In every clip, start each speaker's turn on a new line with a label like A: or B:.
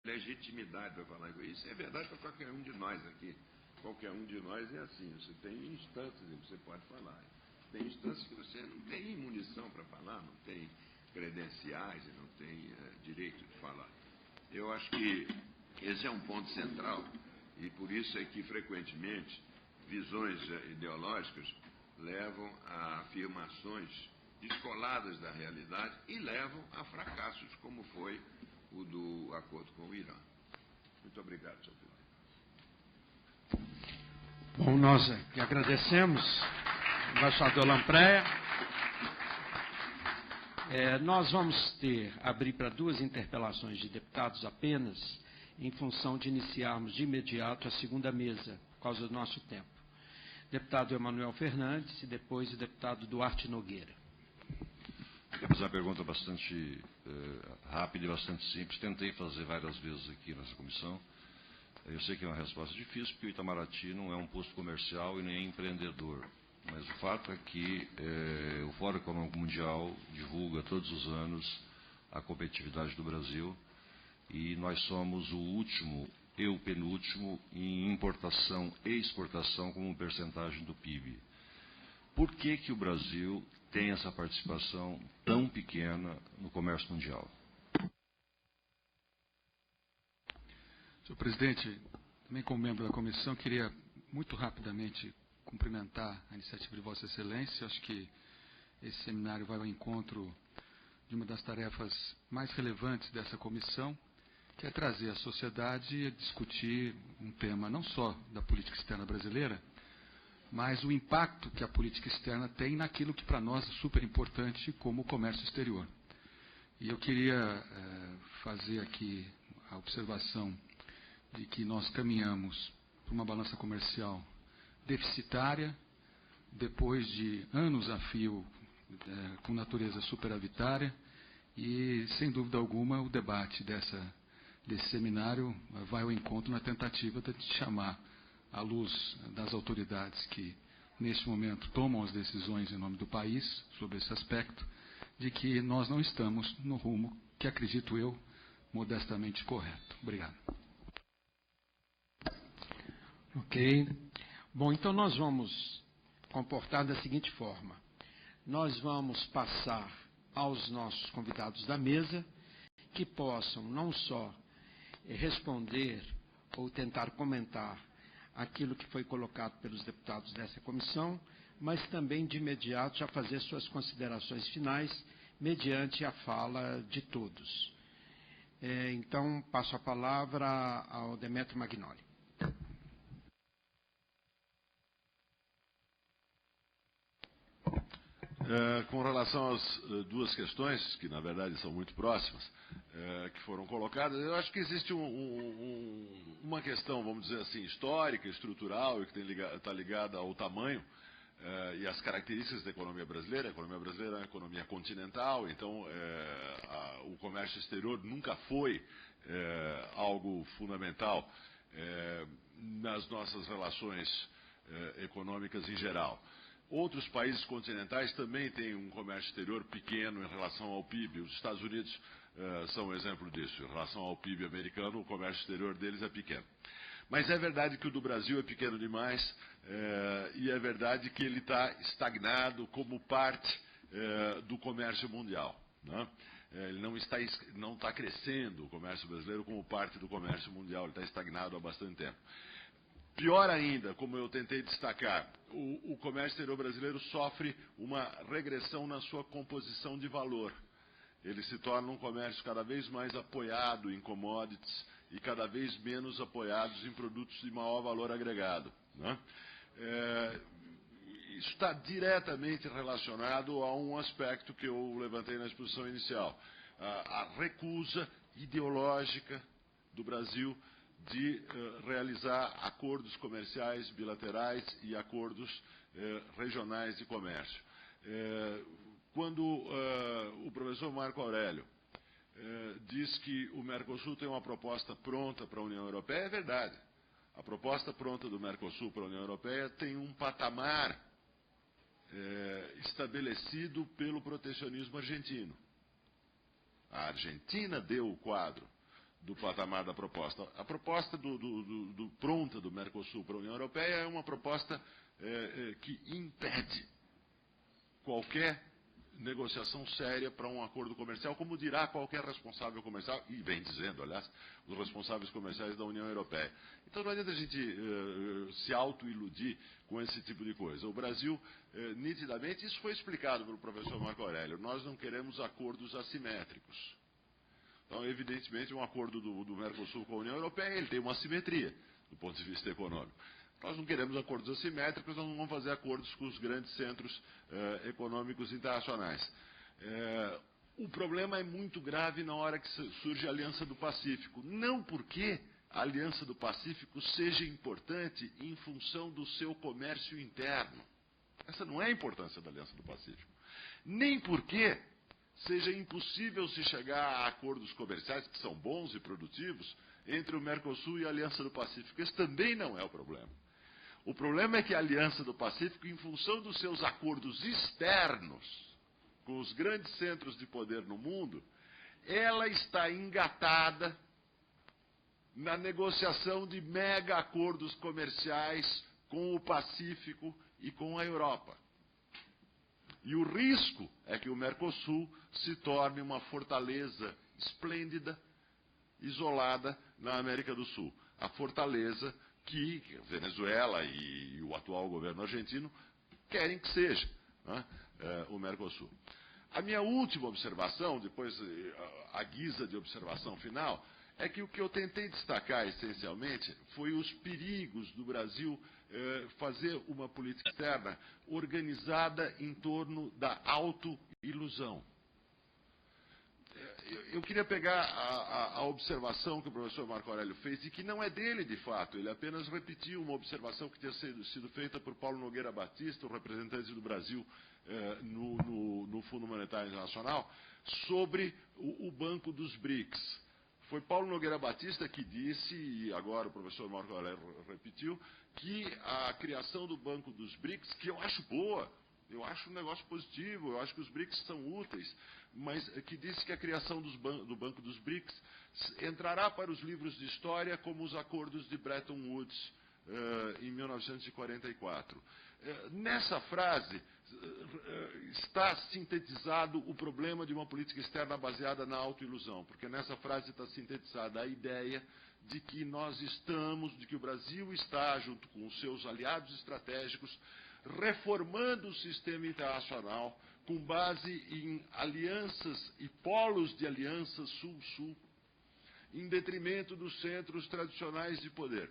A: legitimidade para falar isso. É verdade para qualquer um de nós aqui. Qualquer um de nós é assim. Você tem instâncias em que você pode falar. Tem instâncias que você não tem munição para falar, não tem credenciais e não tem direito de falar. Eu acho que esse é um ponto central e por isso é que, frequentemente, visões ideológicas levam a afirmações descoladas da realidade e levam a fracassos, como foi o do acordo com o Irã. Muito obrigado, senhor presidente.
B: Bom, nós que agradecemos, embaixador Lampreia. Nós vamos abrir para 2 interpelações de deputados apenas, em função de iniciarmos de imediato a segunda mesa, por causa do nosso tempo. Deputado Emanuel Fernandes e depois o deputado Duarte Nogueira.
C: Quero fazer uma pergunta bastante rápida e bastante simples. Tentei fazer várias vezes aqui nessa comissão. Eu sei que é uma resposta difícil, porque o Itamaraty não é um posto comercial e nem é empreendedor. Mas o fato é que o Fórum Econômico Mundial divulga todos os anos a competitividade do Brasil e nós somos o último e o penúltimo em importação e exportação como percentagem do PIB. Por que que o Brasil tem essa participação tão pequena no comércio mundial?
D: Senhor presidente, também como membro da comissão, queria muito rapidamente cumprimentar a iniciativa de Vossa Excelência. Acho que esse seminário vai ao encontro de uma das tarefas mais relevantes dessa comissão, que é trazer a sociedade a discutir um tema não só da política externa brasileira, mas o impacto que a política externa tem naquilo que para nós é super importante, como o comércio exterior. E eu queria fazer aqui a observação de que nós caminhamos para uma balança comercial deficitária, depois de anos a fio com natureza superavitária, e, sem dúvida alguma, o debate desse seminário vai ao encontro na tentativa de chamar à luz das autoridades que, neste momento, tomam as decisões em nome do país sobre esse aspecto, de que nós não estamos no rumo que, acredito eu, modestamente correto. Obrigado.
B: Ok. Bom, então nós vamos comportar da seguinte forma. Nós vamos passar aos nossos convidados da mesa, que possam não só responder ou tentar comentar aquilo que foi colocado pelos deputados dessa comissão, mas também de imediato já fazer suas considerações finais mediante a fala de todos. Então, passo a palavra ao Demetrio Magnoli.
E: Com relação às 2 questões, que na verdade são muito próximas, que foram colocadas, eu acho que existe uma questão, vamos dizer assim, histórica, estrutural, e que está ligada ao tamanho e às características da economia brasileira. A economia brasileira é uma economia continental, então o comércio exterior nunca foi algo fundamental nas nossas relações econômicas em geral. Outros países continentais também têm um comércio exterior pequeno em relação ao PIB. Os Estados Unidos são um exemplo disso. Em relação ao PIB americano, o comércio exterior deles é pequeno. Mas é verdade que o do Brasil é pequeno demais e é verdade que ele está estagnado como parte do comércio mundial, né? Ele não está crescendo, o comércio brasileiro, como parte do comércio mundial. Ele está estagnado há bastante tempo. Pior ainda, como eu tentei destacar, o comércio exterior brasileiro sofre uma regressão na sua composição de valor. Ele se torna um comércio cada vez mais apoiado em commodities e cada vez menos apoiados em produtos de maior valor agregado, né? Isso está diretamente relacionado a um aspecto que eu levantei na exposição inicial. A recusa ideológica do Brasil de realizar acordos comerciais bilaterais e acordos regionais de comércio. Quando o professor Marco Aurélio diz que o Mercosul tem uma proposta pronta para a União Europeia, é verdade. A proposta pronta do Mercosul para a União Europeia tem um patamar estabelecido pelo protecionismo argentino. A Argentina deu o quadro do patamar da proposta. A proposta pronta do Mercosul para a União Europeia é uma proposta que impede qualquer negociação séria para um acordo comercial, como dirá qualquer responsável comercial, e vem dizendo, aliás, os responsáveis comerciais da União Europeia. Então não adianta a gente se auto-iludir com esse tipo de coisa. O Brasil, nitidamente, isso foi explicado pelo professor Marco Aurélio, nós não queremos acordos assimétricos. Então, evidentemente, um acordo do Mercosul com a União Europeia, ele tem uma assimetria, do ponto de vista econômico. Nós não queremos acordos assimétricos, nós não vamos fazer acordos com os grandes centros econômicos internacionais. O problema é muito grave na hora que surge a Aliança do Pacífico. Não porque a Aliança do Pacífico seja importante em função do seu comércio interno. Essa não é a importância da Aliança do Pacífico. Nem porque seja impossível se chegar a acordos comerciais que são bons e produtivos entre o Mercosul e a Aliança do Pacífico. Esse também não é o problema. O problema é que a Aliança do Pacífico, em função dos seus acordos externos com os grandes centros de poder no mundo, ela está engatada na negociação de mega acordos comerciais com o Pacífico e com a Europa. E o risco é que o Mercosul se torne uma fortaleza esplêndida, isolada na América do Sul. A fortaleza que Venezuela e o atual governo argentino querem que seja, né, o Mercosul. A minha última observação, depois a guisa de observação final, é que o que eu tentei destacar essencialmente foi os perigos do Brasil fazer uma política externa organizada em torno da autoilusão. Eu queria pegar a observação que o professor Marco Aurélio fez, e que não é dele de fato, ele apenas repetiu uma observação que tinha sido feita por Paulo Nogueira Batista, o representante do Brasil no Fundo Monetário Internacional, sobre o Banco dos BRICS. Foi Paulo Nogueira Batista que disse, e agora o professor Marco Aurélio repetiu, que a criação do Banco dos BRICS, que eu acho boa, eu acho um negócio positivo, eu acho que os BRICS são úteis, mas que disse que a criação do Banco dos BRICS entrará para os livros de história como os acordos de Bretton Woods em 1944. Nessa frase está sintetizado o problema de uma política externa baseada na autoilusão, porque nessa frase está sintetizada a ideia de que o Brasil está, junto com os seus aliados estratégicos, reformando o sistema internacional com base em alianças e polos de alianças sul-sul, em detrimento dos centros tradicionais de poder.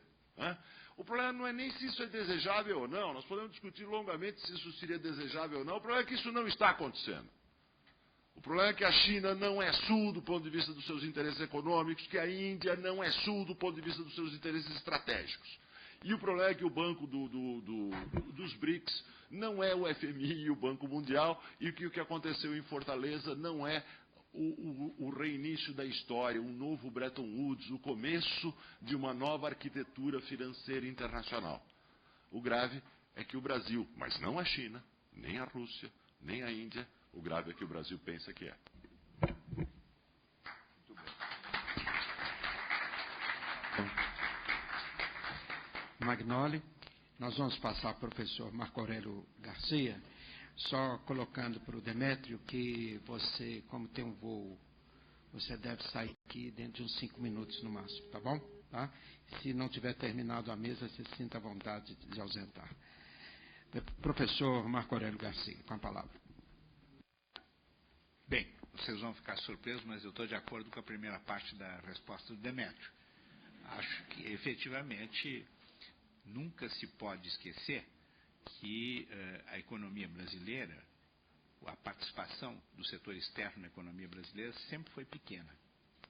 E: O problema não é nem se isso é desejável ou não, nós podemos discutir longamente se isso seria desejável ou não, o problema é que isso não está acontecendo. O problema é que a China não é sul do ponto de vista dos seus interesses econômicos, que a Índia não é sul do ponto de vista dos seus interesses estratégicos. E o problema é que o Banco dos BRICS não é o FMI e o Banco Mundial, e que o que aconteceu em Fortaleza não é o reinício da história, um novo Bretton Woods, o começo de uma nova arquitetura financeira internacional. O grave é que o Brasil, mas não a China, nem a Rússia, nem a Índia, o grave é que o Brasil pensa que é.
B: Magnoli, nós vamos passar para o professor Marco Aurélio Garcia, só colocando para o Demétrio que você, como tem um voo, você deve sair aqui dentro de uns 5 minutos no máximo, tá bom? Tá? Se não tiver terminado a mesa, você sinta a vontade de ausentar. Professor Marco Aurélio Garcia, com a palavra.
F: Bem, vocês vão ficar surpresos, mas eu estou de acordo com a primeira parte da resposta do Demétrio. Acho que, efetivamente, nunca se pode esquecer que a economia brasileira, a participação do setor externo na economia brasileira sempre foi pequena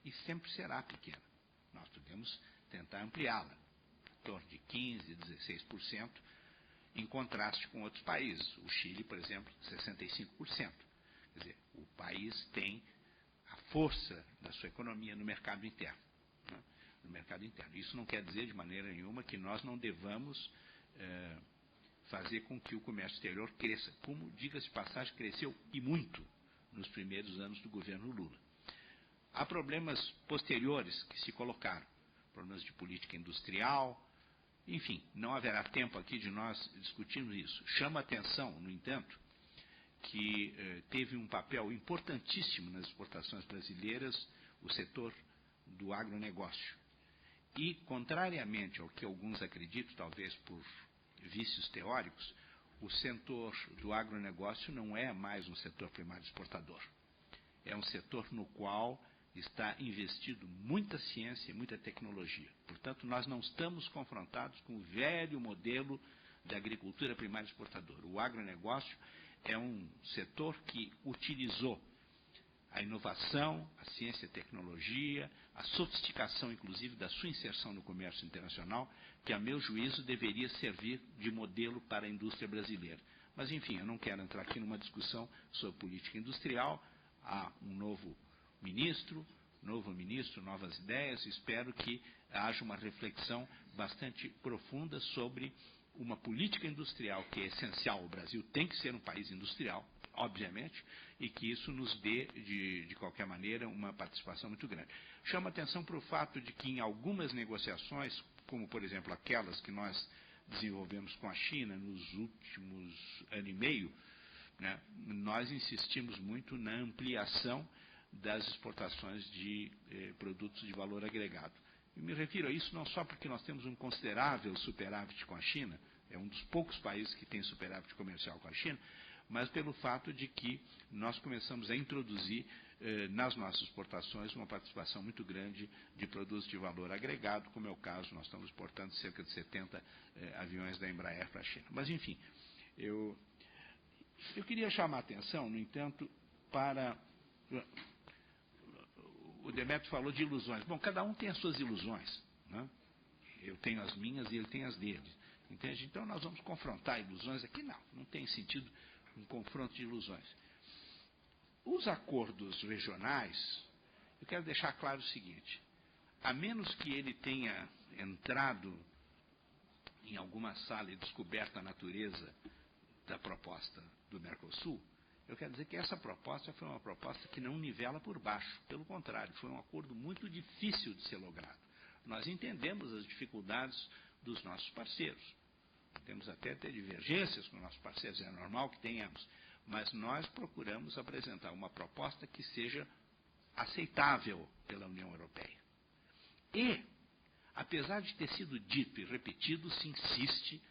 F: e sempre será pequena. Nós podemos tentar ampliá-la, em torno de 15%, 16%, em contraste com outros países. O Chile, por exemplo, 65%. Quer dizer, o país tem a força da sua economia no mercado interno. Né? No mercado interno. Isso não quer dizer de maneira nenhuma que nós não devamos fazer com que o comércio exterior cresça, como, diga-se de passagem, cresceu e muito nos primeiros anos do governo Lula. Há problemas posteriores que se colocaram, problemas de política industrial, enfim, não haverá tempo aqui de nós discutirmos isso. Chama atenção, no entanto, que teve um papel importantíssimo nas exportações brasileiras o setor do agronegócio. E, contrariamente ao que alguns acreditam, talvez por vícios teóricos, o setor do agronegócio não é mais um setor primário exportador. É um setor no qual está investido muita ciência e muita tecnologia. Portanto, nós não estamos confrontados com o velho modelo da agricultura primária exportadora. O agronegócio é um setor que utilizou a inovação, a ciência e a tecnologia, a sofisticação, inclusive, da sua inserção no comércio internacional, que, a meu juízo, deveria servir de modelo para a indústria brasileira. Mas, enfim, eu não quero entrar aqui numa discussão sobre política industrial. Há um novo ministro, novas ideias. Espero que haja uma reflexão bastante profunda sobre uma política industrial que é essencial. O Brasil tem que ser um país industrial, obviamente, e que isso nos dê, de qualquer maneira, uma participação muito grande. Chama atenção para o fato de que em algumas negociações, como, por exemplo, aquelas que nós desenvolvemos com a China nos últimos ano e meio, né, nós insistimos muito na ampliação das exportações de produtos de valor agregado. Eu me refiro a isso não só porque nós temos um considerável superávit com a China, é um dos poucos países que tem superávit comercial com a China, mas pelo fato de que nós começamos a introduzir nas nossas exportações uma participação muito grande de produtos de valor agregado, como é o caso, nós estamos exportando cerca de 70 aviões da Embraer para a China. Mas, enfim, eu queria chamar a atenção, no entanto, para... O Demétrio falou de ilusões. Bom, cada um tem as suas ilusões, né? Eu tenho as minhas e ele tem as dele. Entende? Então nós vamos confrontar ilusões aqui? Não tem sentido um confronto de ilusões. Os acordos regionais, eu quero deixar claro o seguinte: a menos que ele tenha entrado em alguma sala e descoberto a natureza da proposta do Mercosul, eu quero dizer que essa proposta foi uma proposta que não nivela por baixo. Pelo contrário, foi um acordo muito difícil de ser logrado. Nós entendemos as dificuldades dos nossos parceiros. Temos até divergências com nossos parceiros, é normal que tenhamos. Mas nós procuramos apresentar uma proposta que seja aceitável pela União Europeia. E, apesar de ter sido dito e repetido, se insiste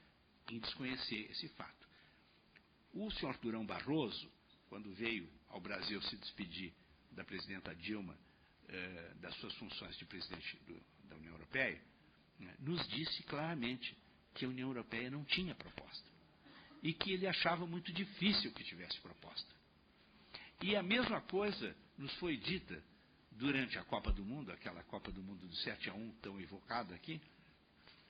F: em desconhecer esse fato. O senhor Durão Barroso, quando veio ao Brasil se despedir da presidenta Dilma das suas funções de presidente da União Europeia, nos disse claramente que a União Europeia não tinha proposta e que ele achava muito difícil que tivesse proposta. E a mesma coisa nos foi dita durante a Copa do Mundo, aquela Copa do Mundo do 7-1 tão evocada aqui,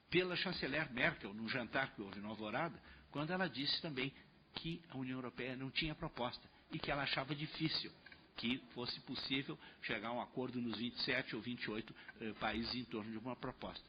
F: pela chanceler Merkel, num jantar que houve no Alvorada, quando ela disse também que a União Europeia não tinha proposta e que ela achava difícil que fosse possível chegar a um acordo nos 27 ou 28 países em torno de uma proposta.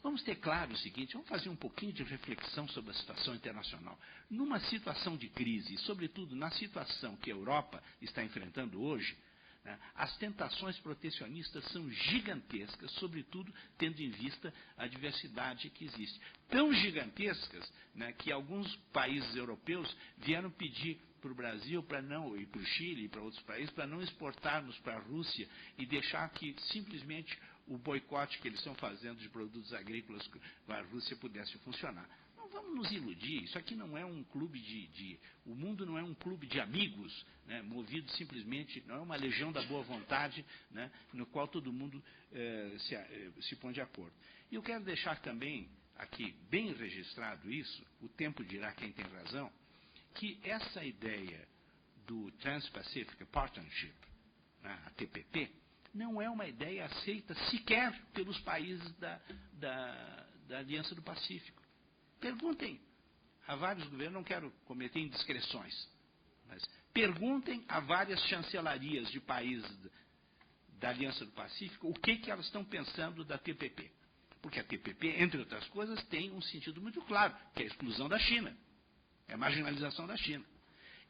F: Vamos ter claro o seguinte, vamos fazer um pouquinho de reflexão sobre a situação internacional. Numa situação de crise, sobretudo na situação que a Europa está enfrentando hoje, né, as tentações protecionistas são gigantescas, sobretudo tendo em vista a diversidade que existe. Tão gigantescas, né, que alguns países europeus vieram pedir para o Brasil para não, e para o Chile e para outros países, para não exportarmos para a Rússia e deixar que simplesmente o boicote que eles estão fazendo de produtos agrícolas para a Rússia pudesse funcionar. Não vamos nos iludir, isso aqui não é um clube o mundo não é um clube de amigos, né, movido simplesmente, não é uma legião da boa vontade, né, no qual todo mundo se põe de acordo. E eu quero deixar também aqui bem registrado isso, o tempo dirá quem tem razão, que essa ideia do Trans-Pacific Partnership, né, a TPP, não é uma ideia aceita sequer pelos países da Aliança do Pacífico. Perguntem a vários governos, não quero cometer indiscreções, mas perguntem a várias chancelarias de países da Aliança do Pacífico o que elas estão pensando da TPP. Porque a TPP, entre outras coisas, tem um sentido muito claro, que é a exclusão da China, é a marginalização da China.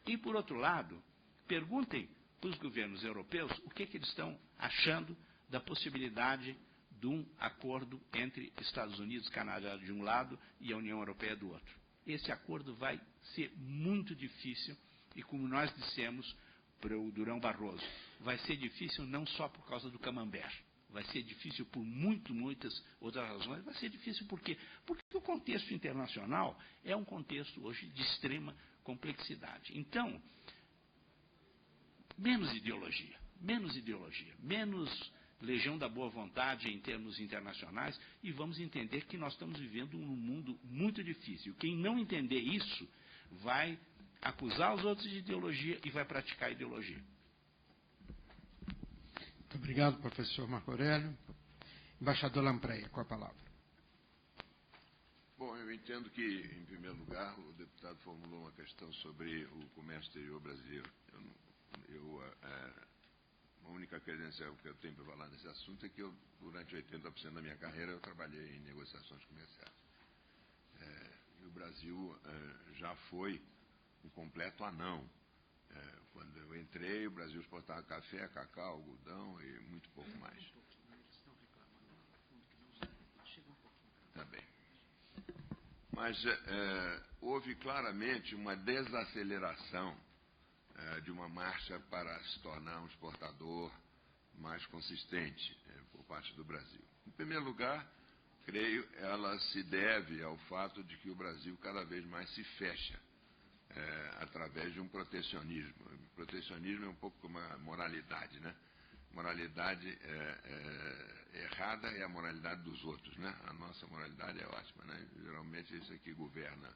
F: E, por outro lado, perguntem para os governos europeus o que eles estão achando da possibilidade de um acordo entre Estados Unidos, Canadá de um lado e a União Europeia do outro. Esse acordo vai ser muito difícil e, como nós dissemos para o Durão Barroso, vai ser difícil não só por causa do camembert, vai ser difícil por muitas outras razões. Vai ser difícil por quê? Porque o contexto internacional é um contexto hoje de extrema complexidade. Então, menos ideologia, menos legião da boa vontade em termos internacionais, e vamos entender que nós estamos vivendo num mundo muito difícil. Quem não entender isso vai acusar os outros de ideologia e vai praticar ideologia.
B: Muito obrigado, professor Marco Aurélio. Embaixador Lampreia, com a palavra.
A: Bom, eu entendo que, em primeiro lugar, o deputado formulou uma questão sobre o comércio exterior brasileiro. A única credencial que eu tenho para falar nesse assunto é que durante 80% da minha carreira, eu trabalhei em negociações comerciais. E o Brasil já foi um completo anão. Quando eu entrei, o Brasil exportava café, cacau, algodão e muito pouco mais. Tá bem. Mas houve claramente uma desaceleração de uma marcha para se tornar um exportador mais consistente por parte do Brasil. Em primeiro lugar, creio, ela se deve ao fato de que o Brasil cada vez mais se fecha através de um protecionismo. O protecionismo é um pouco como a moralidade, né? Moralidade errada é a moralidade dos outros, né? A nossa moralidade é ótima, né? Geralmente isso é que governa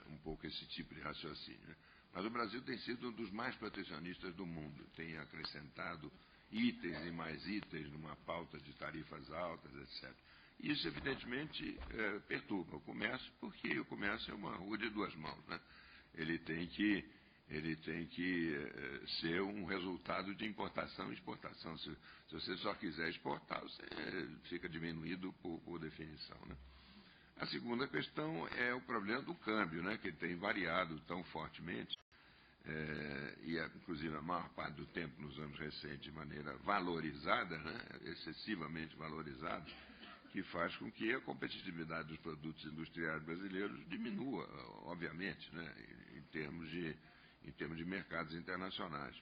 A: um pouco esse tipo de raciocínio, né? Mas o Brasil tem sido um dos mais protecionistas do mundo, tem acrescentado itens e mais itens numa pauta de tarifas altas, etc. Isso, evidentemente, perturba o comércio, porque o comércio é uma rua de duas mãos, né? Ele tem que ser um resultado de importação e exportação. Se você só quiser exportar, você fica diminuído por definição, né? A segunda questão é o problema do câmbio, né, que tem variado tão fortemente, inclusive a maior parte do tempo nos anos recentes de maneira valorizada, né, excessivamente valorizada, que faz com que a competitividade dos produtos industriais brasileiros diminua, obviamente, né, em termos de mercados internacionais.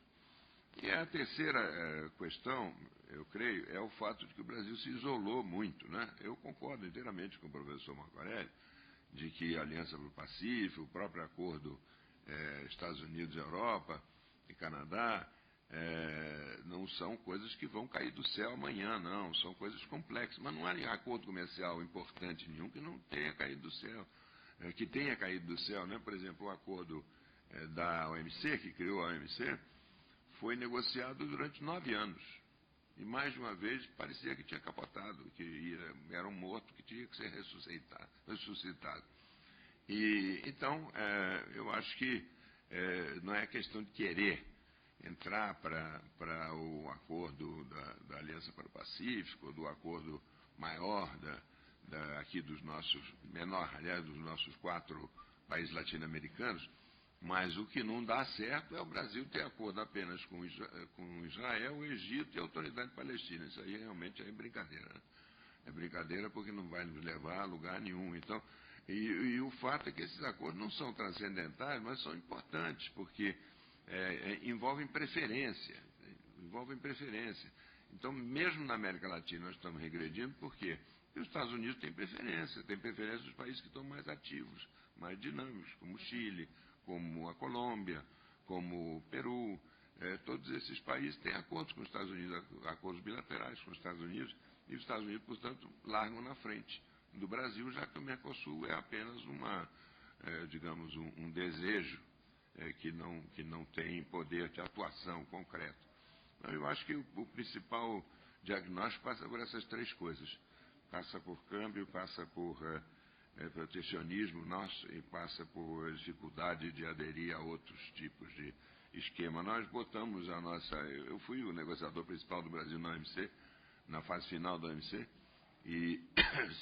A: E a terceira questão, eu creio, é o fato de que o Brasil se isolou muito, né? Eu concordo inteiramente com o professor Marco Aurélio de que a Aliança para o Pacífico, o próprio acordo Estados Unidos, Europa e Canadá, não são coisas que vão cair do céu amanhã, não. São coisas complexas. Mas não há acordo comercial importante nenhum que não tenha caído do céu. Que tenha caído do céu, né? Por exemplo, o acordo da OMC, que criou a OMC, foi negociado durante 9 anos. E mais de uma vez parecia que tinha capotado, que era um morto que tinha que ser ressuscitado. Então, eu acho que não é questão de querer entrar para o acordo da Aliança para o Pacífico, do acordo maior aqui dos nossos, menor, aliás, dos nossos 4 países latino-americanos, mas o que não dá certo é o Brasil ter acordo apenas com Israel, o Egito e a Autoridade Palestina. Isso aí realmente é brincadeira, né? É brincadeira porque não vai nos levar a lugar nenhum. Então, e o fato é que esses acordos não são transcendentais, mas são importantes, porque envolvem preferência. Então, mesmo na América Latina, nós estamos regredindo, por quê? Porque os Estados Unidos têm preferência dos países que estão mais ativos, mais dinâmicos, como o Chile, como a Colômbia, como o Peru. Todos esses países têm acordos com os Estados Unidos, acordos bilaterais com os Estados Unidos, e os Estados Unidos, portanto, largam na frente do Brasil, já que o Mercosul é apenas digamos, um desejo que não tem poder de atuação concreto. Então, eu acho que o principal diagnóstico passa por essas 3 coisas. Passa por câmbio, passa por protecionismo nosso e passa por dificuldade de aderir a outros tipos de esquema. Nós botamos a nossa... Eu fui o negociador principal do Brasil na OMC, na fase final da OMC, e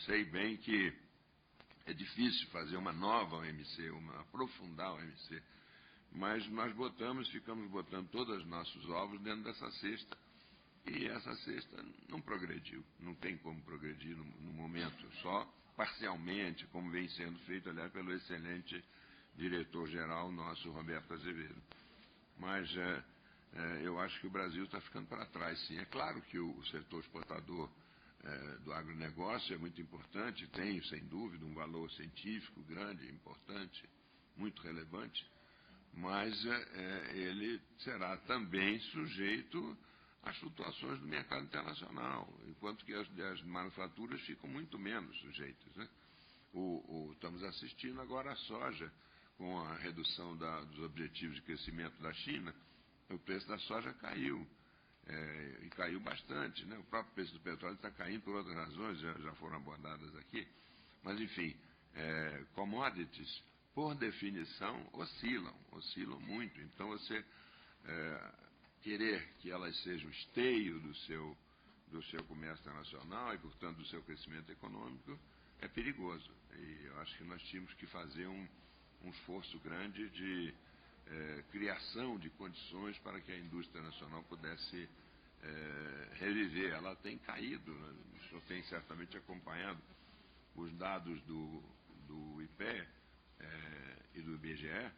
A: sei bem que é difícil fazer uma nova OMC, aprofundar a OMC, Mas nós ficamos botando todos os nossos ovos dentro dessa cesta. E essa cesta não progrediu, não tem como progredir no momento, só parcialmente, como vem sendo feito, aliás, pelo excelente diretor-geral nosso, Roberto Azevedo. Mas eu acho que o Brasil está ficando para trás, sim. É claro que o setor exportador do agronegócio é muito importante, tem, sem dúvida, um valor científico grande, importante, muito relevante, mas ele será também sujeito às flutuações do mercado internacional, enquanto que as manufaturas ficam muito menos sujeitas, né? Estamos assistindo agora a soja, com a redução dos objetivos de crescimento da China, o preço da soja caiu, e caiu bastante, né? O próprio preço do petróleo está caindo por outras razões, já foram abordadas aqui, mas enfim, commodities, por definição, oscilam muito, então você querer que elas sejam esteio do seu comércio internacional e, portanto, do seu crescimento econômico, é perigoso. E eu acho que nós tínhamos que fazer um esforço grande de criação de condições para que a indústria nacional pudesse reviver. Ela tem caído, né? O senhor tem certamente acompanhado os dados do IPE e do IBGE,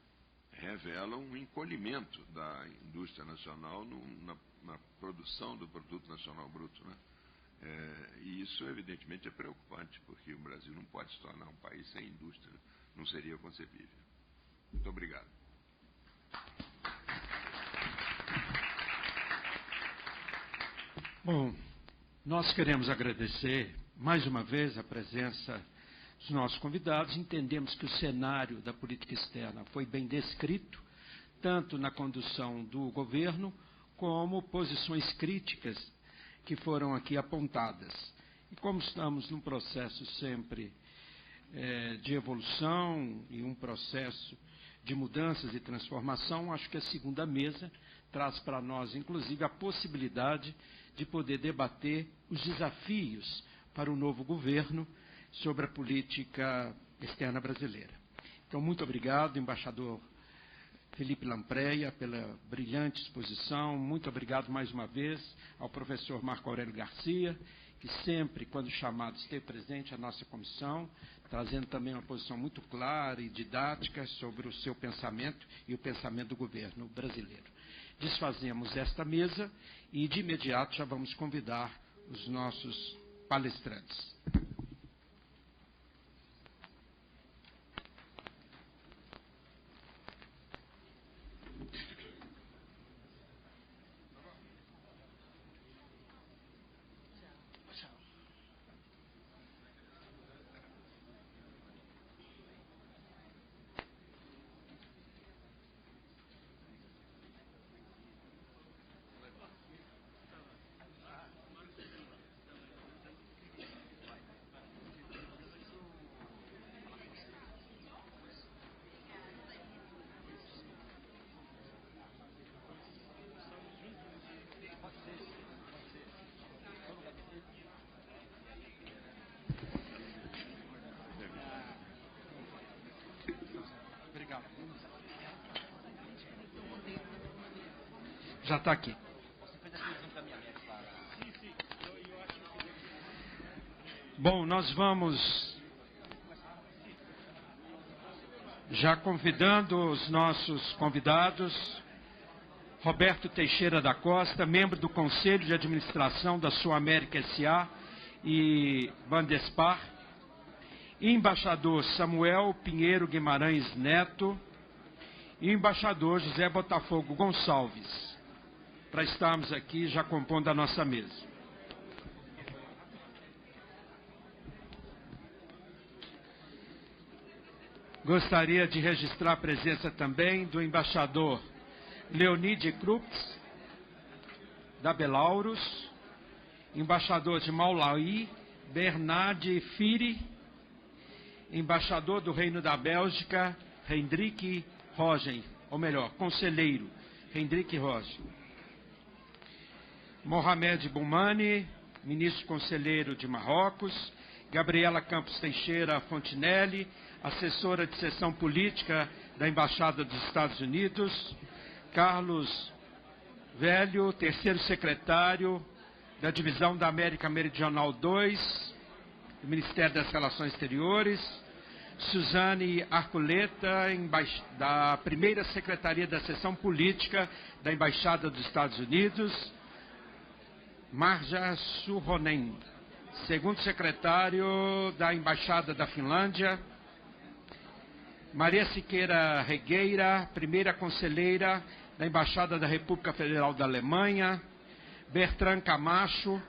A: revelam um encolhimento da indústria nacional na produção do produto nacional bruto, né? E isso, evidentemente, é preocupante, porque o Brasil não pode se tornar um país sem indústria, né? Não seria concebível. Muito obrigado.
B: Bom, nós queremos agradecer mais uma vez a presença dos nossos convidados. Entendemos que o cenário da política externa foi bem descrito, tanto na condução do governo, como posições críticas que foram aqui apontadas. E como estamos num processo sempre de evolução e um processo de mudanças e transformação, acho que a segunda mesa traz para nós, inclusive, a possibilidade de poder debater os desafios para o novo governo sobre a política externa brasileira. Então, muito obrigado, embaixador Felipe Lampreia, pela brilhante exposição. Muito obrigado mais uma vez ao professor Marco Aurélio Garcia, que sempre, quando chamado, esteve presente à nossa comissão, trazendo também uma posição muito clara e didática sobre o seu pensamento e o pensamento do governo brasileiro. Desfazemos esta mesa e, de imediato, já vamos convidar os nossos palestrantes. Já está aqui. Bom, nós vamos já convidando os nossos convidados. Roberto Teixeira da Costa, membro do Conselho de Administração da Sul América S.A. e Bandespar. Embaixador Samuel Pinheiro Guimarães Neto e embaixador José Botafogo Gonçalves, para estarmos aqui já compondo a nossa mesa. Gostaria de registrar a presença também do embaixador Leonide Krupps, da Belarus, embaixador de Malawi, Bernard Firi, embaixador do Reino da Bélgica, Hendrik Rogen, ou melhor, conselheiro, Hendrik Rogen. Mohamed Boumani, ministro conselheiro de Marrocos, Gabriela Campos Teixeira Fontinelli, assessora de seção política da Embaixada dos Estados Unidos. Carlos Velho, terceiro secretário da Divisão da América Meridional 2, do Ministério das Relações Exteriores. Suzane Arculeta, da primeira Secretaria da Seção Política da Embaixada dos Estados Unidos. Marja Suhonen, segundo secretário da Embaixada da Finlândia. Maria Siqueira Regueira, primeira conselheira da Embaixada da República Federal da Alemanha. Bertrand Camacho,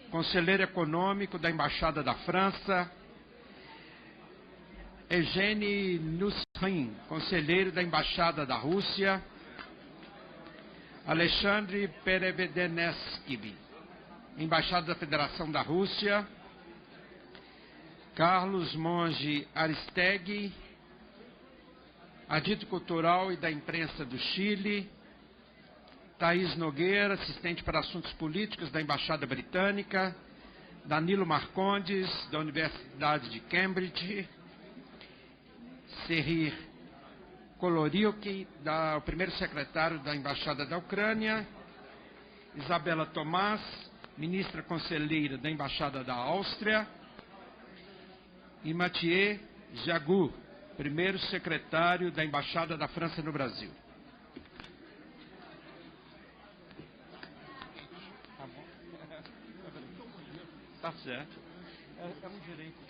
B: conselheiro econômico da Embaixada da França. Eugene Nusrin, conselheiro da Embaixada da Rússia. Alexandre Perevedenski, Embaixada da Federação da Rússia. Carlos Monge Aristegui, adito cultural e da imprensa do Chile. Thaís Nogueira, assistente para assuntos políticos da Embaixada Britânica. Danilo Marcondes, da Universidade de Cambridge. Serhir Koloriuk, o primeiro secretário da Embaixada da Ucrânia. Isabela Tomás, ministra conselheira da Embaixada da Áustria. E Mathieu Jagu, primeiro secretário da Embaixada da França no Brasil. Tá certo. É um direito.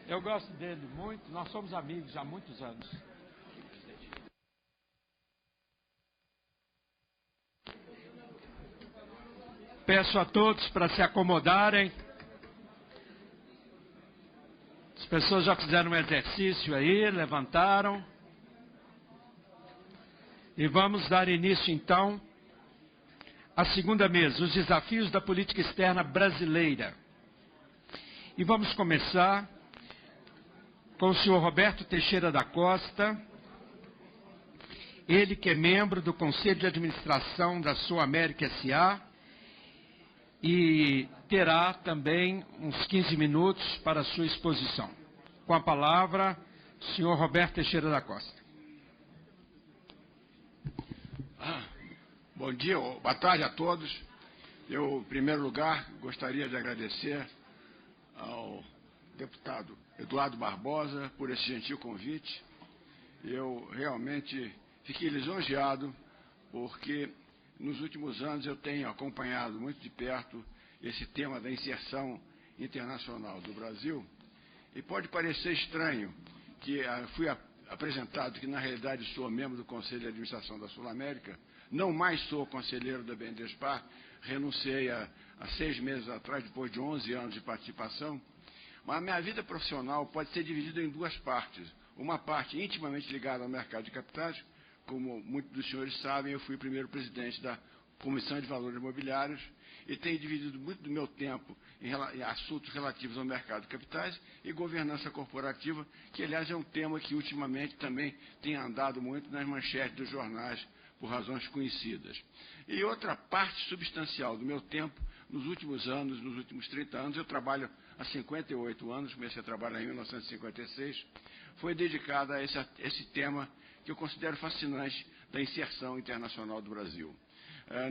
B: Eu gosto dele muito, nós somos amigos há muitos anos. Peço a todos para se acomodarem. As pessoas já fizeram um exercício aí, levantaram. E vamos dar início então à segunda mesa, os desafios da política externa brasileira. E vamos começar com o senhor Roberto Teixeira da Costa, ele que é membro do Conselho de Administração da Sul América S.A. e terá também uns 15 minutos para a sua exposição. Com a palavra, o senhor Roberto Teixeira da Costa.
G: Bom dia, boa tarde a todos. Eu, em primeiro lugar, gostaria de agradecer ao deputado Eduardo Barbosa por esse gentil convite. Eu realmente fiquei lisonjeado porque nos últimos anos eu tenho acompanhado muito de perto esse tema da inserção internacional do Brasil e pode parecer estranho que fui apresentado que na realidade sou membro do Conselho de Administração da Sul América, não mais sou conselheiro da BNDESPAR, renunciei há 6 meses atrás, depois de 11 anos de participação. Mas a minha vida profissional pode ser dividida em 2 partes. Uma parte intimamente ligada ao mercado de capitais. Como muitos dos senhores sabem, eu fui primeiro presidente da Comissão de Valores Imobiliários e tenho dividido muito do meu tempo em assuntos relativos ao mercado de capitais e governança corporativa, que, aliás, é um tema que ultimamente também tem andado muito nas manchetes dos jornais por razões conhecidas. E outra parte substancial do meu tempo, nos últimos anos, nos últimos 30 anos, eu trabalho há 58 anos, comecei a trabalhar em 1956, foi dedicada a esse tema que eu considero fascinante da inserção internacional do Brasil.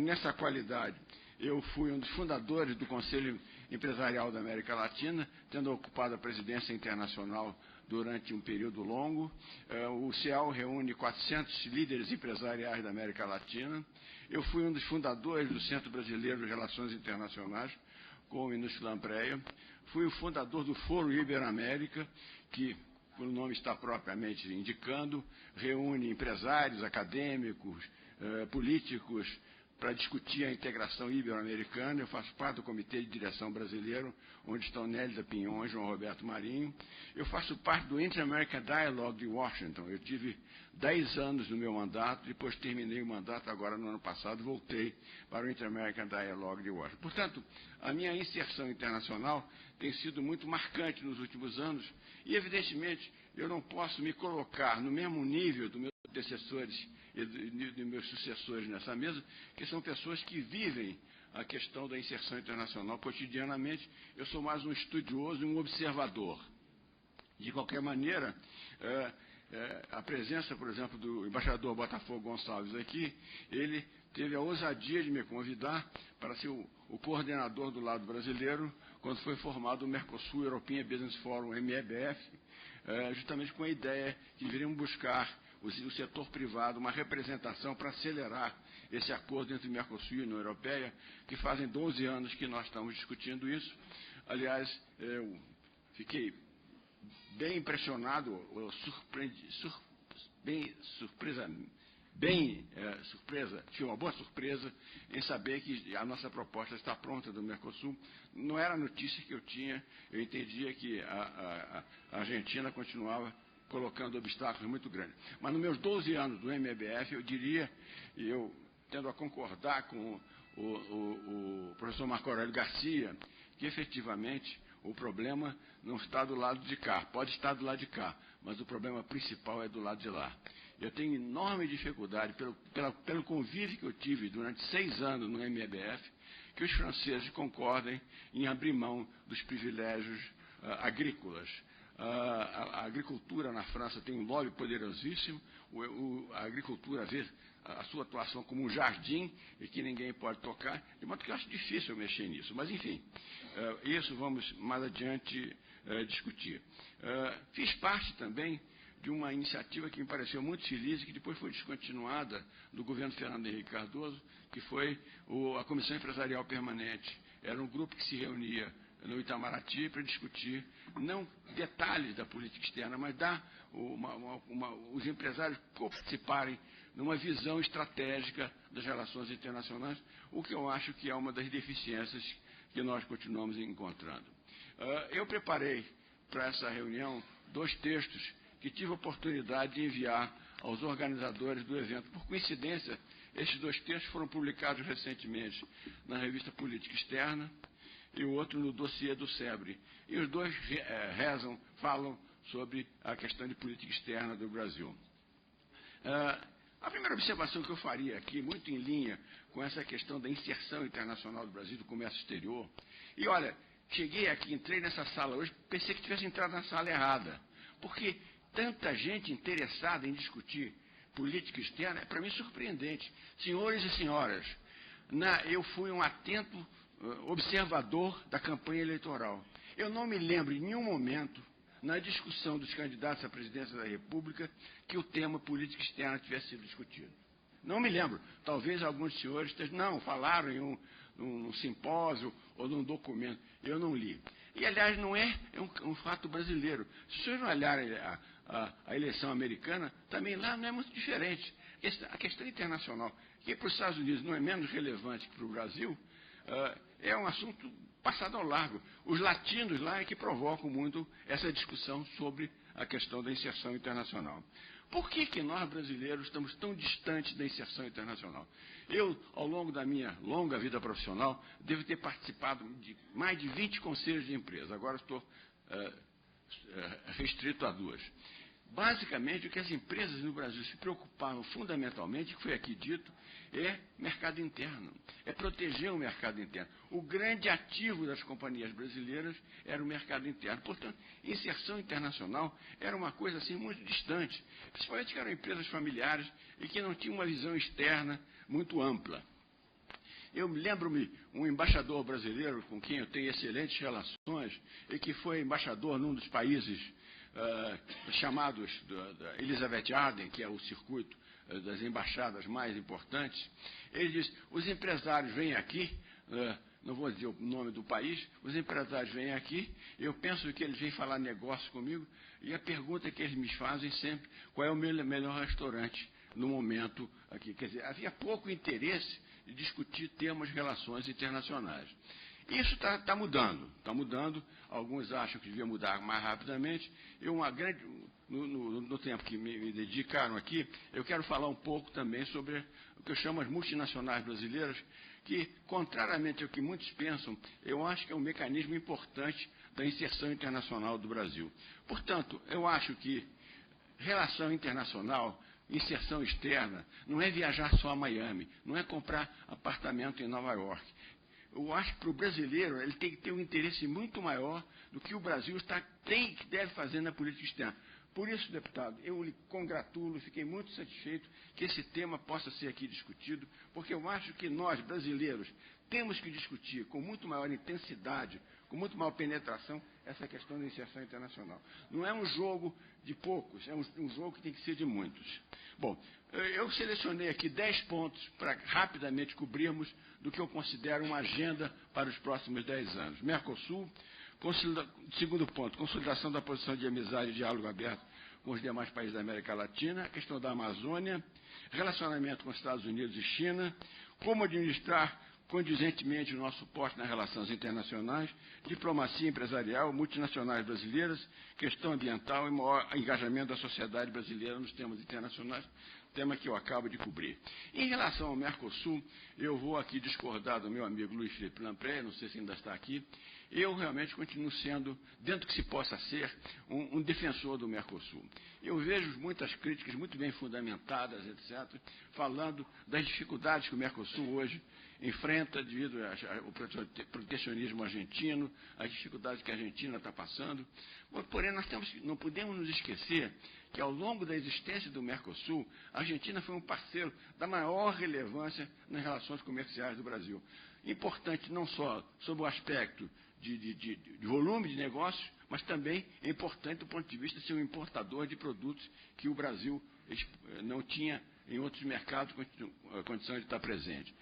G: Nessa qualidade, eu fui um dos fundadores do Conselho Empresarial da América Latina, tendo ocupado a presidência internacional durante um período longo. O CEAL reúne 400 líderes empresariais da América Latina. Eu fui um dos fundadores do Centro Brasileiro de Relações Internacionais, com o ministro Lampreia. Fui o fundador do Foro Iberoamérica, que, o nome está propriamente indicando, reúne empresários, acadêmicos, políticos, para discutir a integração ibero-americana. Eu faço parte do Comitê de Direção Brasileiro, onde estão Nélida Pinhon e João Roberto Marinho. Eu faço parte do Inter-American Dialogue de Washington. Eu tive 10 anos no meu mandato, depois terminei o mandato, agora no ano passado voltei para o Inter-American Dialogue de Washington. Portanto, a minha inserção internacional tem sido muito marcante nos últimos anos e, evidentemente, eu não posso me colocar no mesmo nível dos meus antecessores e dos meus sucessores nessa mesa, que são pessoas que vivem a questão da inserção internacional cotidianamente. Eu sou mais um estudioso e um observador. De qualquer maneira, a presença, por exemplo, do embaixador Botafogo Gonçalves aqui, ele teve a ousadia de me convidar para ser o coordenador do lado brasileiro quando foi formado o Mercosul European Business Forum, MEBF, justamente com a ideia que deveríamos buscar o setor privado uma representação para acelerar esse acordo entre o Mercosul e a União Europeia, que fazem 12 anos que nós estamos discutindo isso. Aliás, eu fiquei bem impressionado, tive uma boa surpresa em saber que a nossa proposta está pronta do Mercosul. Não era a notícia que eu tinha, eu entendia que a Argentina continuava colocando obstáculos muito grandes. Mas nos meus 12 anos do MEBF, eu diria, e eu tendo a concordar com o professor Marco Aurélio Garcia, que efetivamente o problema não está do lado de cá, pode estar do lado de cá, mas o problema principal é do lado de lá. Eu tenho enorme dificuldade, pelo convívio que eu tive durante 6 anos no MEBF, que os franceses concordem em abrir mão dos privilégios agrícolas. A agricultura na França tem um lobby poderosíssimo, a agricultura vê a sua atuação como um jardim e que ninguém pode tocar, de modo que eu acho difícil mexer nisso. Mas, enfim, isso vamos mais adiante discutir. Fiz parte também de uma iniciativa que me pareceu muito feliz e que depois foi descontinuada do governo Fernando Henrique Cardoso, que foi a Comissão Empresarial Permanente. Era um grupo que se reunia no Itamaraty para discutir, não detalhes da política externa, mas dar os empresários participarem numa visão estratégica das relações internacionais, o que eu acho que é uma das deficiências que nós continuamos encontrando. Eu preparei para essa reunião 2 textos que tive a oportunidade de enviar aos organizadores do evento. Por coincidência, esses 2 textos foram publicados recentemente na revista Política Externa, e o outro no dossiê do SEBRE. E os 2 falam sobre a questão de política externa do Brasil. A primeira observação que eu faria aqui, muito em linha com essa questão da inserção internacional do Brasil, do comércio exterior, e olha, cheguei aqui, entrei nessa sala hoje, pensei que tivesse entrado na sala errada, porque tanta gente interessada em discutir política externa é para mim surpreendente. Senhores e senhoras, eu fui um atento observador da campanha eleitoral. Eu não me lembro em nenhum momento, na discussão dos candidatos à presidência da República, que o tema política externa tivesse sido discutido. Não me lembro. Talvez alguns senhores falaram em um simpósio ou num documento. Eu não li. E, aliás, não é um fato brasileiro. Se os senhores olharem a eleição americana, também lá não é muito diferente. A questão internacional, que para os Estados Unidos não é menos relevante que para o Brasil, é um assunto passado ao largo. Os latinos lá é que provocam muito essa discussão sobre a questão da inserção internacional. Por que nós, brasileiros, estamos tão distantes da inserção internacional? Eu, ao longo da minha longa vida profissional, devo ter participado de mais de 20 conselhos de empresa. Agora estou restrito a 2. Basicamente, o que as empresas no Brasil se preocupavam fundamentalmente, que foi aqui dito, é mercado interno, é proteger o mercado interno. O grande ativo das companhias brasileiras era o mercado interno. Portanto, inserção internacional era uma coisa assim muito distante, principalmente que eram empresas familiares e que não tinham uma visão externa muito ampla. Eu lembro-me um embaixador brasileiro com quem eu tenho excelentes relações e que foi embaixador num dos países chamados da Elizabeth Arden, que é o circuito das embaixadas mais importantes. Ele diz: os empresários vêm aqui, não vou dizer o nome do país, os empresários vêm aqui, eu penso que eles vêm falar negócio comigo, e a pergunta que eles me fazem sempre: qual é o melhor restaurante no momento aqui? Quer dizer, havia pouco interesse de discutir temas de relações internacionais. Isso está mudando. Alguns acham que devia mudar mais rapidamente. No tempo que me dedicaram aqui, eu quero falar um pouco também sobre o que eu chamo as multinacionais brasileiras, que, contrariamente ao que muitos pensam, eu acho que é um mecanismo importante da inserção internacional do Brasil. Portanto, eu acho que relação internacional, inserção externa, não é viajar só a Miami, não é comprar apartamento em Nova York. Eu acho que para o brasileiro ele tem que ter um interesse muito maior do que o Brasil deve fazer na política externa. Por isso, deputado, eu lhe congratulo, fiquei muito satisfeito que esse tema possa ser aqui discutido, porque eu acho que nós, brasileiros, temos que discutir com muito maior intensidade, com muito maior penetração, essa questão da inserção internacional. Não é um jogo de poucos, é um jogo que tem que ser de muitos. Bom, eu selecionei aqui 10 pontos para rapidamente cobrirmos do que eu considero uma agenda para os próximos 10 anos. Mercosul, segundo ponto, consolidação da posição de amizade e diálogo aberto com os demais países da América Latina, a questão da Amazônia, relacionamento com os Estados Unidos e China, como administrar condizentemente o nosso suporte nas relações internacionais, diplomacia empresarial, multinacionais brasileiras, questão ambiental e maior engajamento da sociedade brasileira nos temas internacionais, tema que eu acabo de cobrir. Em relação ao Mercosul, eu vou aqui discordar do meu amigo Luiz Felipe Lampré, não sei se ainda está aqui. Eu realmente continuo sendo, dentro do que se possa ser, um defensor do Mercosul. Eu vejo muitas críticas muito bem fundamentadas, etc., falando das dificuldades que o Mercosul hoje enfrenta devido ao protecionismo argentino, as dificuldades que a Argentina está passando. Porém, não podemos nos esquecer que, ao longo da existência do Mercosul, a Argentina foi um parceiro da maior relevância nas relações comerciais do Brasil. Importante não só sob o aspecto de volume de negócios, mas também é importante do ponto de vista de ser um importador de produtos que o Brasil não tinha em outros mercados condição de estar presente.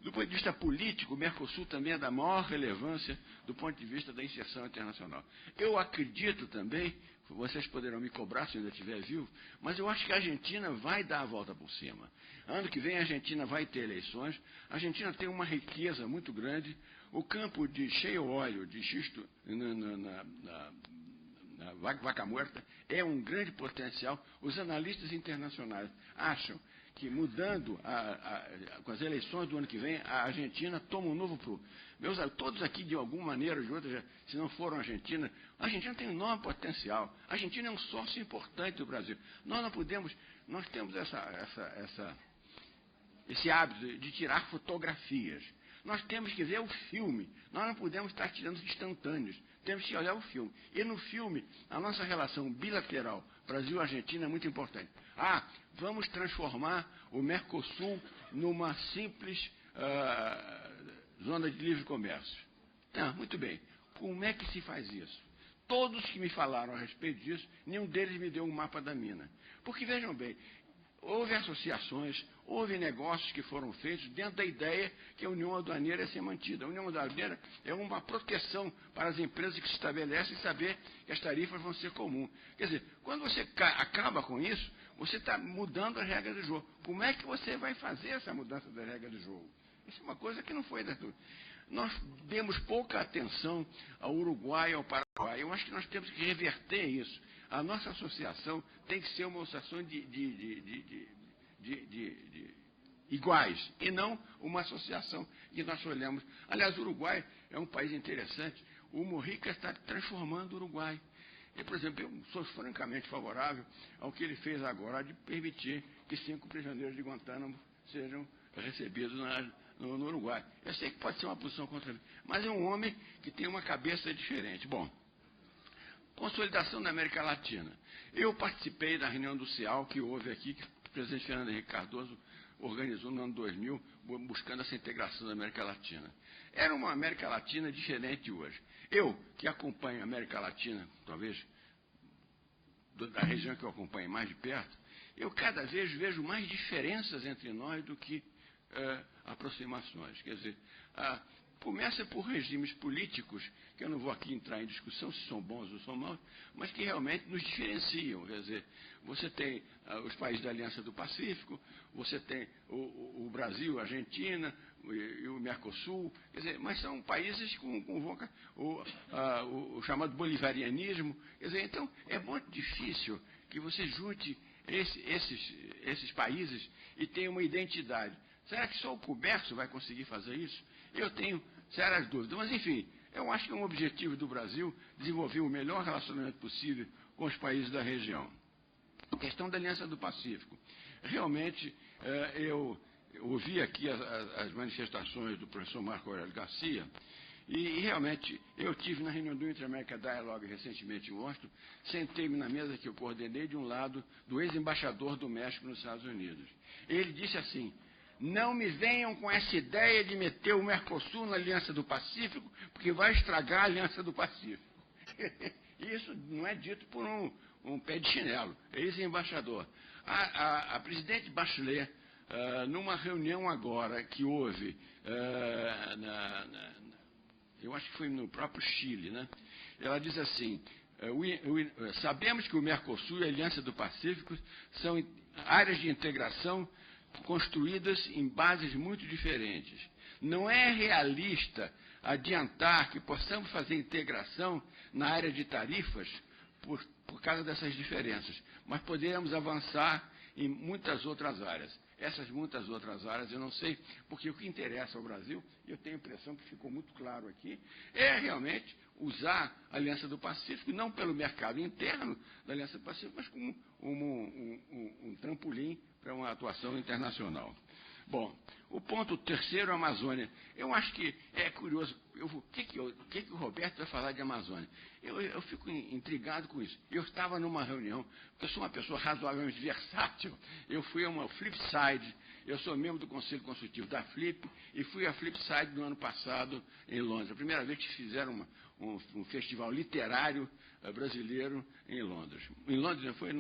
G: Do ponto de vista político, o Mercosul também é da maior relevância do ponto de vista da inserção internacional. Eu acredito também, vocês poderão me cobrar se eu ainda estiver vivo, mas eu acho que a Argentina vai dar a volta por cima. Ano que vem a Argentina vai ter eleições, a Argentina tem uma riqueza muito grande, o campo de shale oil, de xisto na Vaca Muerta, é um grande potencial. Os analistas internacionais acham que mudando com as eleições do ano que vem, a Argentina toma um novo prumo. Todos aqui, de alguma maneira ou de outra, se não foram a Argentina tem um enorme potencial. A Argentina é um sócio importante do Brasil. Nós temos esse hábito de tirar fotografias. Nós temos que ver o filme. Nós não podemos estar tirando instantâneos. Temos que olhar o filme. E no filme, a nossa relação bilateral Brasil-Argentina é muito importante. Vamos transformar o Mercosul numa simples zona de livre comércio. Muito bem. Como é que se faz isso? Todos que me falaram a respeito disso, nenhum deles me deu um mapa da mina. Porque, vejam bem, houve associações, houve negócios que foram feitos dentro da ideia que a União Aduaneira ia ser mantida. A União Aduaneira é uma proteção para as empresas que se estabelecem e saber que as tarifas vão ser comuns. Quer dizer, quando você acaba com isso, você está mudando as regras do jogo. Como é que você vai fazer essa mudança das regras do jogo? Isso é uma coisa que não foi da tudo. Nós demos pouca atenção ao Uruguai e ao Paraguai. Eu acho que nós temos que reverter isso. A nossa associação tem que ser uma associação de iguais, e não uma associação que nós olhamos. Aliás, o Uruguai é um país interessante. O Mujica está transformando o Uruguai. E, por exemplo, eu sou francamente favorável ao que ele fez agora de permitir que 5 prisioneiros de Guantánamo sejam recebidos no Uruguai. Eu sei que pode ser uma posição contra ele, mas é um homem que tem uma cabeça diferente. Bom, consolidação da América Latina. Eu participei da reunião do CIAL que houve aqui, que o presidente Fernando Henrique Cardoso organizou no ano 2000, buscando essa integração da América Latina. Era uma América Latina diferente de hoje. Eu, que acompanho a América Latina, talvez da região que eu acompanho mais de perto, eu cada vez vejo mais diferenças entre nós do que aproximações. Quer dizer, começa por regimes políticos, que eu não vou aqui entrar em discussão se são bons ou são maus, mas que realmente nos diferenciam. Quer dizer, você tem os países da Aliança do Pacífico, você tem o Brasil, a Argentina e o Mercosul, quer dizer, mas são países com o chamado bolivarianismo. Quer dizer, então, é muito difícil que você junte esses países e tenha uma identidade. Será que só o comércio vai conseguir fazer isso? Eu tenho sérias dúvidas. Mas, enfim, eu acho que é um objetivo do Brasil desenvolver o melhor relacionamento possível com os países da região. A questão da Aliança do Pacífico. Realmente, eu ouvi aqui as manifestações do professor Marco Aurélio Garcia, e realmente eu tive na reunião do Inter-America Dialogue recentemente em Washington, sentei-me na mesa que eu coordenei de um lado do ex-embaixador do México nos Estados Unidos. Ele disse assim: não me venham com essa ideia de meter o Mercosul na Aliança do Pacífico, porque vai estragar a Aliança do Pacífico. Isso não é dito por um pé de chinelo, é ex-embaixador. A presidente Bachelet, numa reunião agora que houve, eu acho que foi no próprio Chile, né? Ela diz assim: sabemos que o Mercosul e a Aliança do Pacífico são áreas de integração construídas em bases muito diferentes. Não é realista adiantar que possamos fazer integração na área de tarifas por causa dessas diferenças, mas poderemos avançar em muitas outras áreas. Essas muitas outras áreas eu não sei, porque o que interessa ao Brasil, e eu tenho a impressão que ficou muito claro aqui, é realmente usar a Aliança do Pacífico, não pelo mercado interno da Aliança do Pacífico, mas como um trampolim para uma atuação internacional. Bom, o ponto terceiro, a Amazônia. Eu acho que é curioso, o que o Roberto vai falar de Amazônia? Eu fico intrigado com isso. Eu estava numa reunião, porque eu sou uma pessoa razoavelmente versátil, eu fui a uma Flipside, eu sou membro do Conselho Consultivo da Flip, e fui à Flipside no ano passado em Londres. A primeira vez que fizeram um festival literário brasileiro em Londres. Em Londres, não foi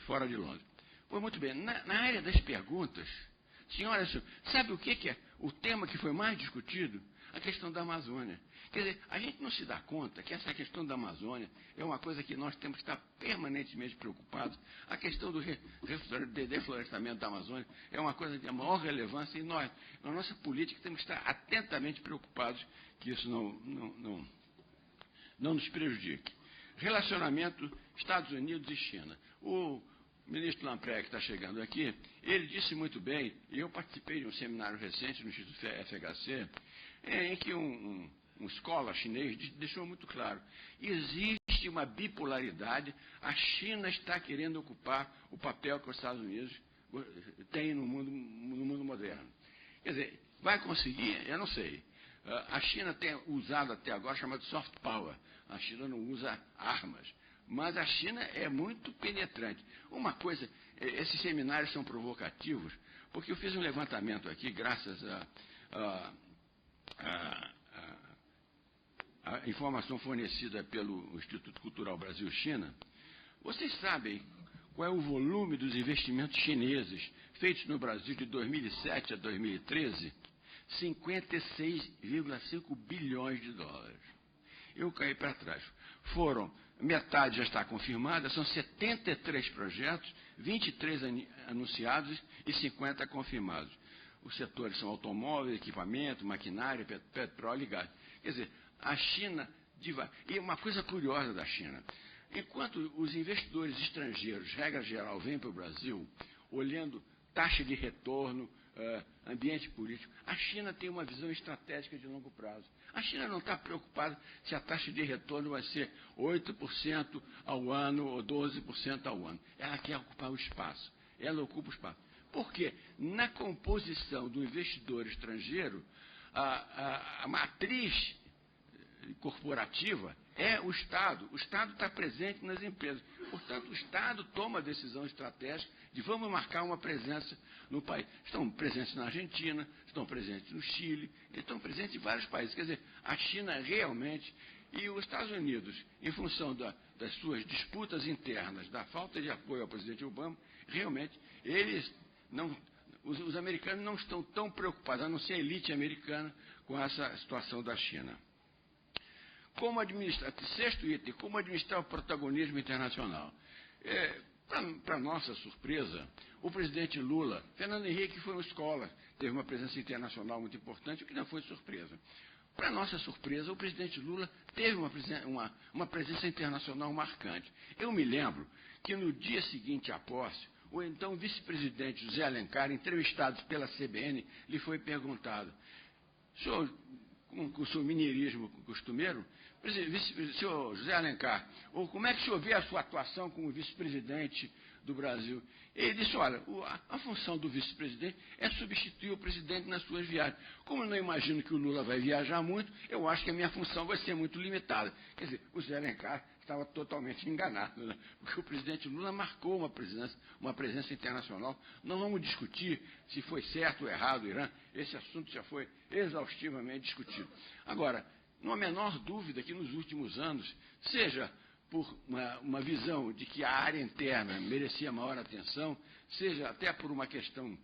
G: fora de Londres. Pois muito bem, na área das perguntas, senhoras e senhores, sabe o que é o tema que foi mais discutido? A questão da Amazônia. Quer dizer, a gente não se dá conta que essa questão da Amazônia é uma coisa que nós temos que estar permanentemente preocupados. A questão do deflorestamento da Amazônia é uma coisa de maior relevância e nós, na nossa política, temos que estar atentamente preocupados que isso não nos prejudique. Relacionamento Estados Unidos e China. O ministro Lamprey, que está chegando aqui, ele disse muito bem, e eu participei de um seminário recente no Instituto FHC, em que um escola chinês deixou muito claro: existe uma bipolaridade, a China está querendo ocupar o papel que os Estados Unidos têm no mundo moderno. Quer dizer, vai conseguir? Eu não sei. A China tem usado até agora chamado soft power, a China não usa armas. Mas a China é muito penetrante. Uma coisa, esses seminários são provocativos, porque eu fiz um levantamento aqui, graças a informação fornecida pelo Instituto Cultural Brasil-China. Vocês sabem qual é o volume dos investimentos chineses feitos no Brasil de 2007 a 2013? 56,5 bilhões de dólares. Eu caí para trás. Metade já está confirmada, são 73 projetos, 23 anunciados e 50 confirmados. Os setores são automóveis, equipamento, maquinária, petróleo e gás. Quer dizer, a China... E uma coisa curiosa da China, enquanto os investidores estrangeiros, regra geral, vêm para o Brasil, olhando taxa de retorno, ambiente político, a China tem uma visão estratégica de longo prazo. A China não está preocupada se a taxa de retorno vai ser 8% ao ano ou 12% ao ano. Ela quer ocupar o espaço. Ela ocupa o espaço. Por quê? Na composição do investidor estrangeiro, a matriz corporativa é o Estado. O Estado está presente nas empresas. Portanto, o Estado toma a decisão estratégica de vamos marcar uma presença no país. Estão presentes na Argentina, estão presentes no Chile, estão presentes em vários países. Quer dizer, a China realmente... E os Estados Unidos, em função das suas disputas internas, da falta de apoio ao presidente Obama, realmente, os americanos não estão tão preocupados, a não ser a elite americana, com essa situação da China. Sexto item, como administrar o protagonismo internacional. Para nossa surpresa, o presidente Lula, Fernando Henrique foi uma escola, teve uma presença internacional muito importante, o que não foi surpresa. Para nossa surpresa, o presidente Lula teve uma presença internacional marcante. Eu me lembro que no dia seguinte à posse, o então vice-presidente José Alencar, entrevistado pela CBN, lhe foi perguntado: senhor, com o seu mineirismo costumeiro, senhor José Alencar, como é que o senhor vê a sua atuação como vice-presidente do Brasil? Ele disse: olha, a função do vice-presidente é substituir o presidente nas suas viagens. Como eu não imagino que o Lula vai viajar muito, eu acho que a minha função vai ser muito limitada. Quer dizer, o José Alencar estava totalmente enganado, né? Porque o presidente Lula marcou uma presença internacional. Não vamos discutir se foi certo ou errado o Irã, esse assunto já foi exaustivamente discutido. Agora, não há a menor dúvida que nos últimos anos, seja por uma visão de que a área interna merecia maior atenção, seja até por uma questão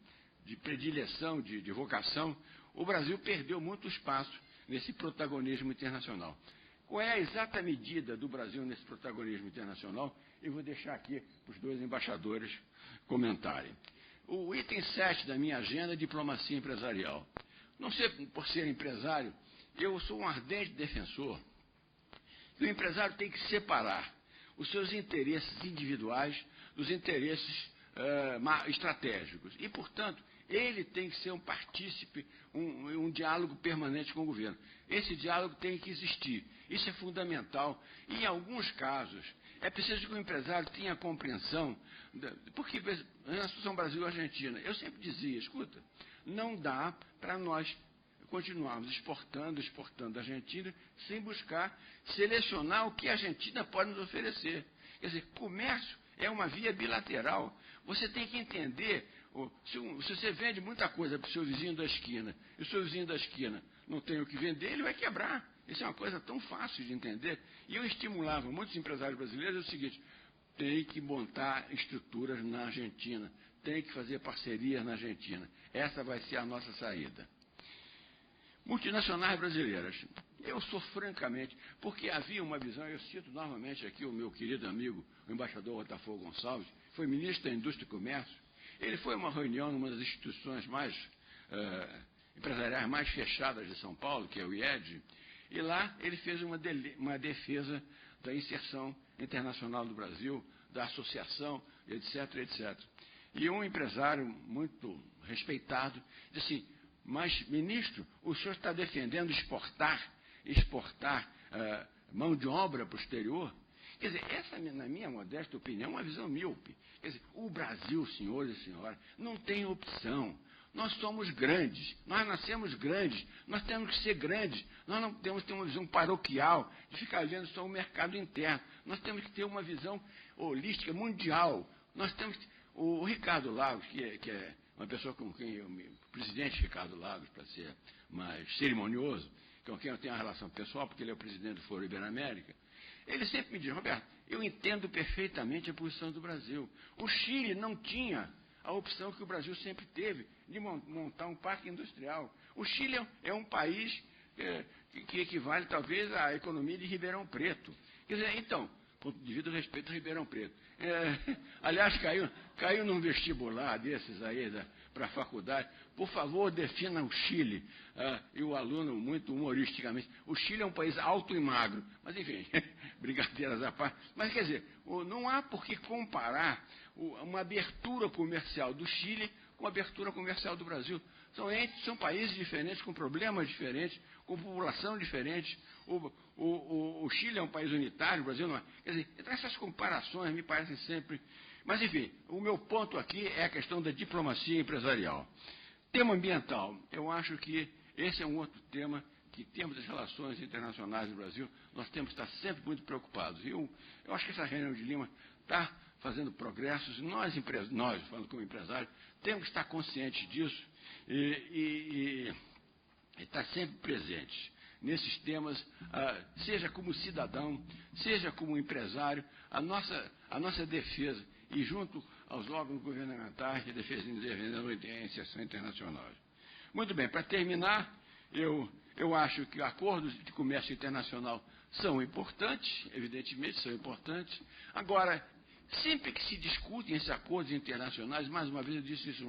G: de predileção, de vocação, o Brasil perdeu muito espaço nesse protagonismo internacional. Qual é a exata medida do Brasil nesse protagonismo internacional? Eu vou deixar aqui para os dois embaixadores comentarem. O item 7 da minha agenda é diplomacia empresarial. Não sei por ser empresário, eu sou um ardente defensor que o empresário tem que separar os seus interesses individuais dos interesses estratégicos. E, portanto, ele tem que ser um partícipe, um diálogo permanente com o governo. Esse diálogo tem que existir. Isso é fundamental. E, em alguns casos, é preciso que o empresário tenha compreensão, porque na situação Brasil-Argentina, eu sempre dizia, escuta, não dá para nós continuarmos exportando a Argentina, sem buscar selecionar o que a Argentina pode nos oferecer. Quer dizer, comércio é uma via bilateral. Você tem que entender, se você vende muita coisa para o seu vizinho da esquina, e o seu vizinho da esquina não tem o que vender, ele vai quebrar. Isso é uma coisa tão fácil de entender. E eu estimulava muitos empresários brasileiros o seguinte: tem que montar estruturas na Argentina, tem que fazer parcerias na Argentina. Essa vai ser a nossa saída. Multinacionais brasileiras. Eu sou francamente, porque havia uma visão, eu cito novamente aqui o meu querido amigo, o embaixador Botafogo Gonçalves, foi ministro da Indústria e Comércio. Ele foi a uma reunião numa das instituições empresariais mais fechadas de São Paulo, que é o IED, e lá ele fez uma defesa da inserção internacional do Brasil, da associação, etc, etc. E um empresário muito respeitado disse assim: mas, ministro, o senhor está defendendo exportar mão de obra para o exterior? Quer dizer, essa, na minha modesta opinião, é uma visão míope. Quer dizer, o Brasil, senhores e senhoras, não tem opção. Nós somos grandes, nós nascemos grandes, nós temos que ser grandes. Nós não temos que ter uma visão paroquial de ficar vendo só o mercado interno. Nós temos que ter uma visão holística, mundial. Nós temos que... O Ricardo Lagos, que é uma pessoa com quem o presidente Ricardo Lagos, para ser mais cerimonioso, com quem eu tenho uma relação pessoal, porque ele é o presidente do Foro Ibero-América, ele sempre me diz: Roberto, eu entendo perfeitamente a posição do Brasil. O Chile não tinha a opção que o Brasil sempre teve de montar um parque industrial. O Chile é um país que equivale talvez à economia de Ribeirão Preto. Quer dizer, então, com devido respeito a Ribeirão Preto. Aliás, caiu num vestibular desses aí para a faculdade. Por favor, defina o Chile. E o aluno, muito humoristicamente: o Chile é um país alto e magro. Mas, enfim, brincadeiras à parte. Mas, quer dizer, não há por que comparar uma abertura comercial do Chile com a abertura comercial do Brasil. São países diferentes, com problemas diferentes, com população diferente. O Chile é um país unitário, o Brasil não é. Quer dizer, então essas comparações me parecem sempre... Mas, enfim, o meu ponto aqui é a questão da diplomacia empresarial. Tema ambiental. Eu acho que esse é um outro tema que, em termos das relações internacionais do Brasil, nós temos que estar sempre muito preocupados. Eu acho que essa reunião de Lima está fazendo progressos. Nós, falando como empresários, temos que estar conscientes disso e estar sempre presentes nesses temas, seja como cidadão, seja como empresário, a nossa defesa, e junto aos órgãos governamentais de defesa e inserção internacional. Muito bem, para terminar, Eu acho que acordos de comércio internacional são importantes, evidentemente são importantes. Agora, sempre que se discutem esses acordos internacionais, mais uma vez eu disse isso,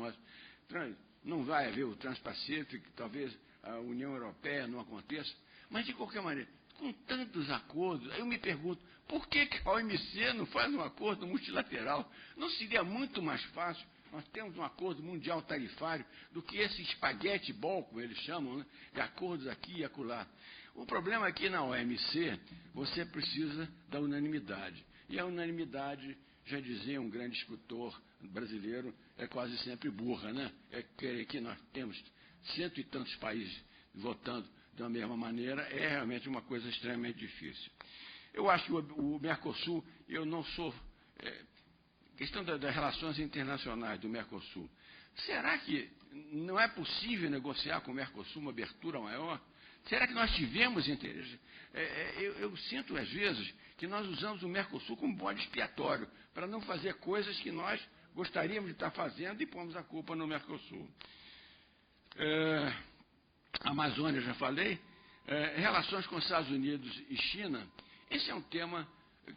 G: não vai haver o Trans-Pacífico, talvez a União Europeia não aconteça, mas de qualquer maneira, com tantos acordos, eu me pergunto, por que a OMC não faz um acordo multilateral? Não seria muito mais fácil nós temos um acordo mundial tarifário do que esse espaguete bol, como eles chamam, né, de acordos aqui e acolá. O problema é que na OMC você precisa da unanimidade. E a unanimidade, já dizia um grande escritor brasileiro, é quase sempre burra, né? É que nós temos 100 e tantos países votando da mesma maneira, é realmente uma coisa extremamente difícil. Eu acho que o Mercosul, eu não sou... questão das relações internacionais do Mercosul. Será que não é possível negociar com o Mercosul uma abertura maior? Será que nós tivemos interesse? Eu sinto, às vezes, que nós usamos o Mercosul como bode expiatório para não fazer coisas que nós gostaríamos de estar fazendo e pomos a culpa no Mercosul. Amazônia, já falei. Relações com os Estados Unidos e China, esse é um tema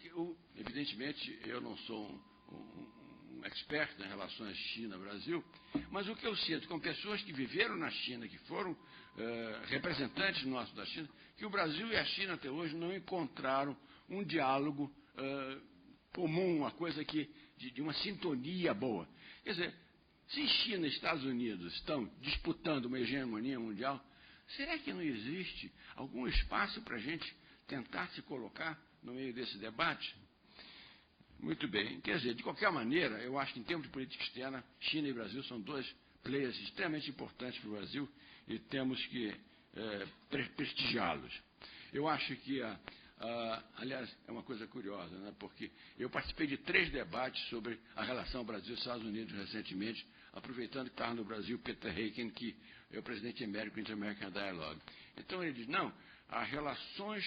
G: que, evidentemente, eu não sou um expert em relações China-Brasil, mas o que eu sinto com pessoas que viveram na China, que foram representantes nossos da China, que o Brasil e a China até hoje não encontraram um diálogo comum, uma coisa de uma sintonia boa. Quer dizer, se China e Estados Unidos estão disputando uma hegemonia mundial, será que não existe algum espaço para a gente tentar se colocar no meio desse debate? Muito bem. Quer dizer, de qualquer maneira, eu acho que em termos de política externa, China e Brasil são dois players extremamente importantes para o Brasil e temos que prestigiá-los. Eu acho que, aliás, é uma coisa curiosa, né, porque eu participei de 3 debates sobre a relação Brasil-Estados Unidos recentemente, aproveitando que estava no Brasil Peter Heiken, que é o presidente emérito do Inter-American Dialogue. Então ele diz, não, as relações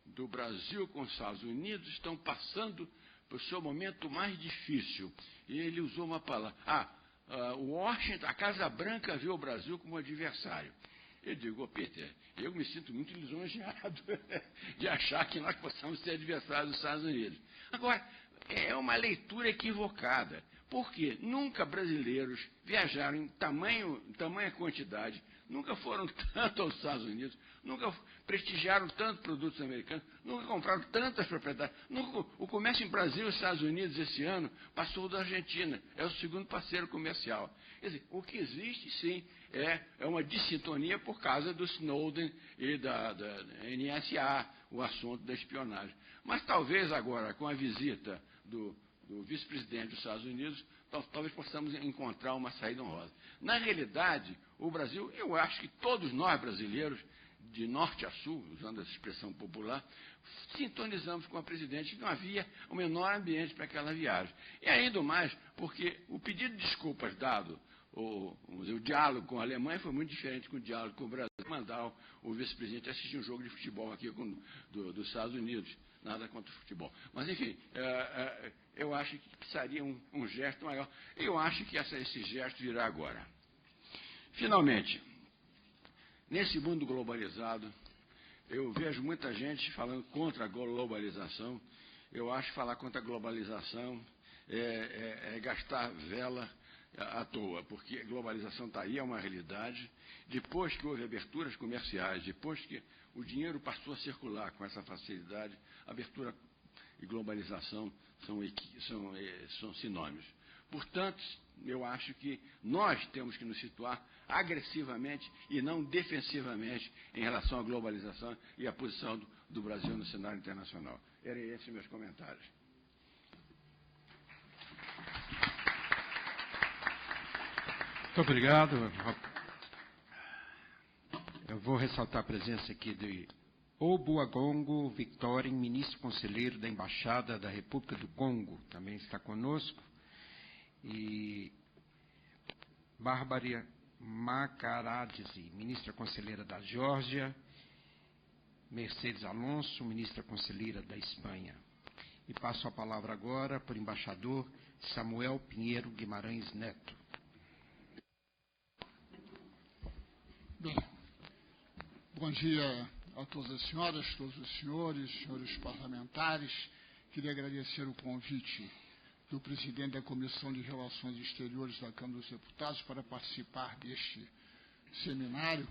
G: do Brasil com os Estados Unidos estão passando por seu momento mais difícil. E ele usou uma palavra. Washington, a Casa Branca viu o Brasil como adversário. Eu digo, Peter, eu me sinto muito lisonjeado de achar que nós possamos ser adversários dos Estados Unidos. Agora, é uma leitura equivocada. Por quê? Nunca brasileiros viajaram em tamanha quantidade, nunca foram tanto aos Estados Unidos, nunca prestigiaram tanto produtos americanos, nunca compraram tantas propriedades. O comércio em Brasil e Estados Unidos esse ano passou da Argentina, é o segundo parceiro comercial. Quer dizer, o que existe, sim, é uma dissintonia por causa do Snowden e da NSA, o assunto da espionagem. Mas talvez agora, com a visita do vice-presidente dos Estados Unidos, talvez possamos encontrar uma saída honrosa. Na realidade, o Brasil, eu acho que todos nós brasileiros, de norte a sul, usando essa expressão popular, sintonizamos com a presidente que não havia o menor ambiente para aquela viagem. E ainda mais, porque o pedido de desculpas dado, o diálogo com a Alemanha foi muito diferente do diálogo com o Brasil. Mandar o vice-presidente assistir um jogo de futebol aqui dos Estados Unidos. Nada contra o futebol. Mas, enfim, eu acho que precisaria um gesto maior. Eu acho que esse gesto virá agora. Finalmente, nesse mundo globalizado, eu vejo muita gente falando contra a globalização. Eu acho que falar contra a globalização é gastar vela à toa, porque a globalização está aí, é uma realidade. Depois que houve aberturas comerciais, depois que o dinheiro passou a circular com essa facilidade, abertura e globalização são sinônimos. Portanto, eu acho que nós temos que nos situar agressivamente e não defensivamente em relação à globalização e à posição do Brasil no cenário internacional. Eram esses meus comentários.
B: Muito obrigado. Eu vou ressaltar a presença aqui de Obuagongo Victorien, ministro conselheiro da Embaixada da República do Congo, também está conosco, e Bárbara Makaradze, ministra conselheira da Geórgia, Mercedes Alonso, ministra conselheira da Espanha. E passo a palavra agora para o embaixador Samuel Pinheiro Guimarães Neto.
H: Bem, bom dia a todas as senhoras, todos os senhores, senhores parlamentares. Queria agradecer o convite do presidente da Comissão de Relações Exteriores da Câmara dos Deputados para participar deste seminário,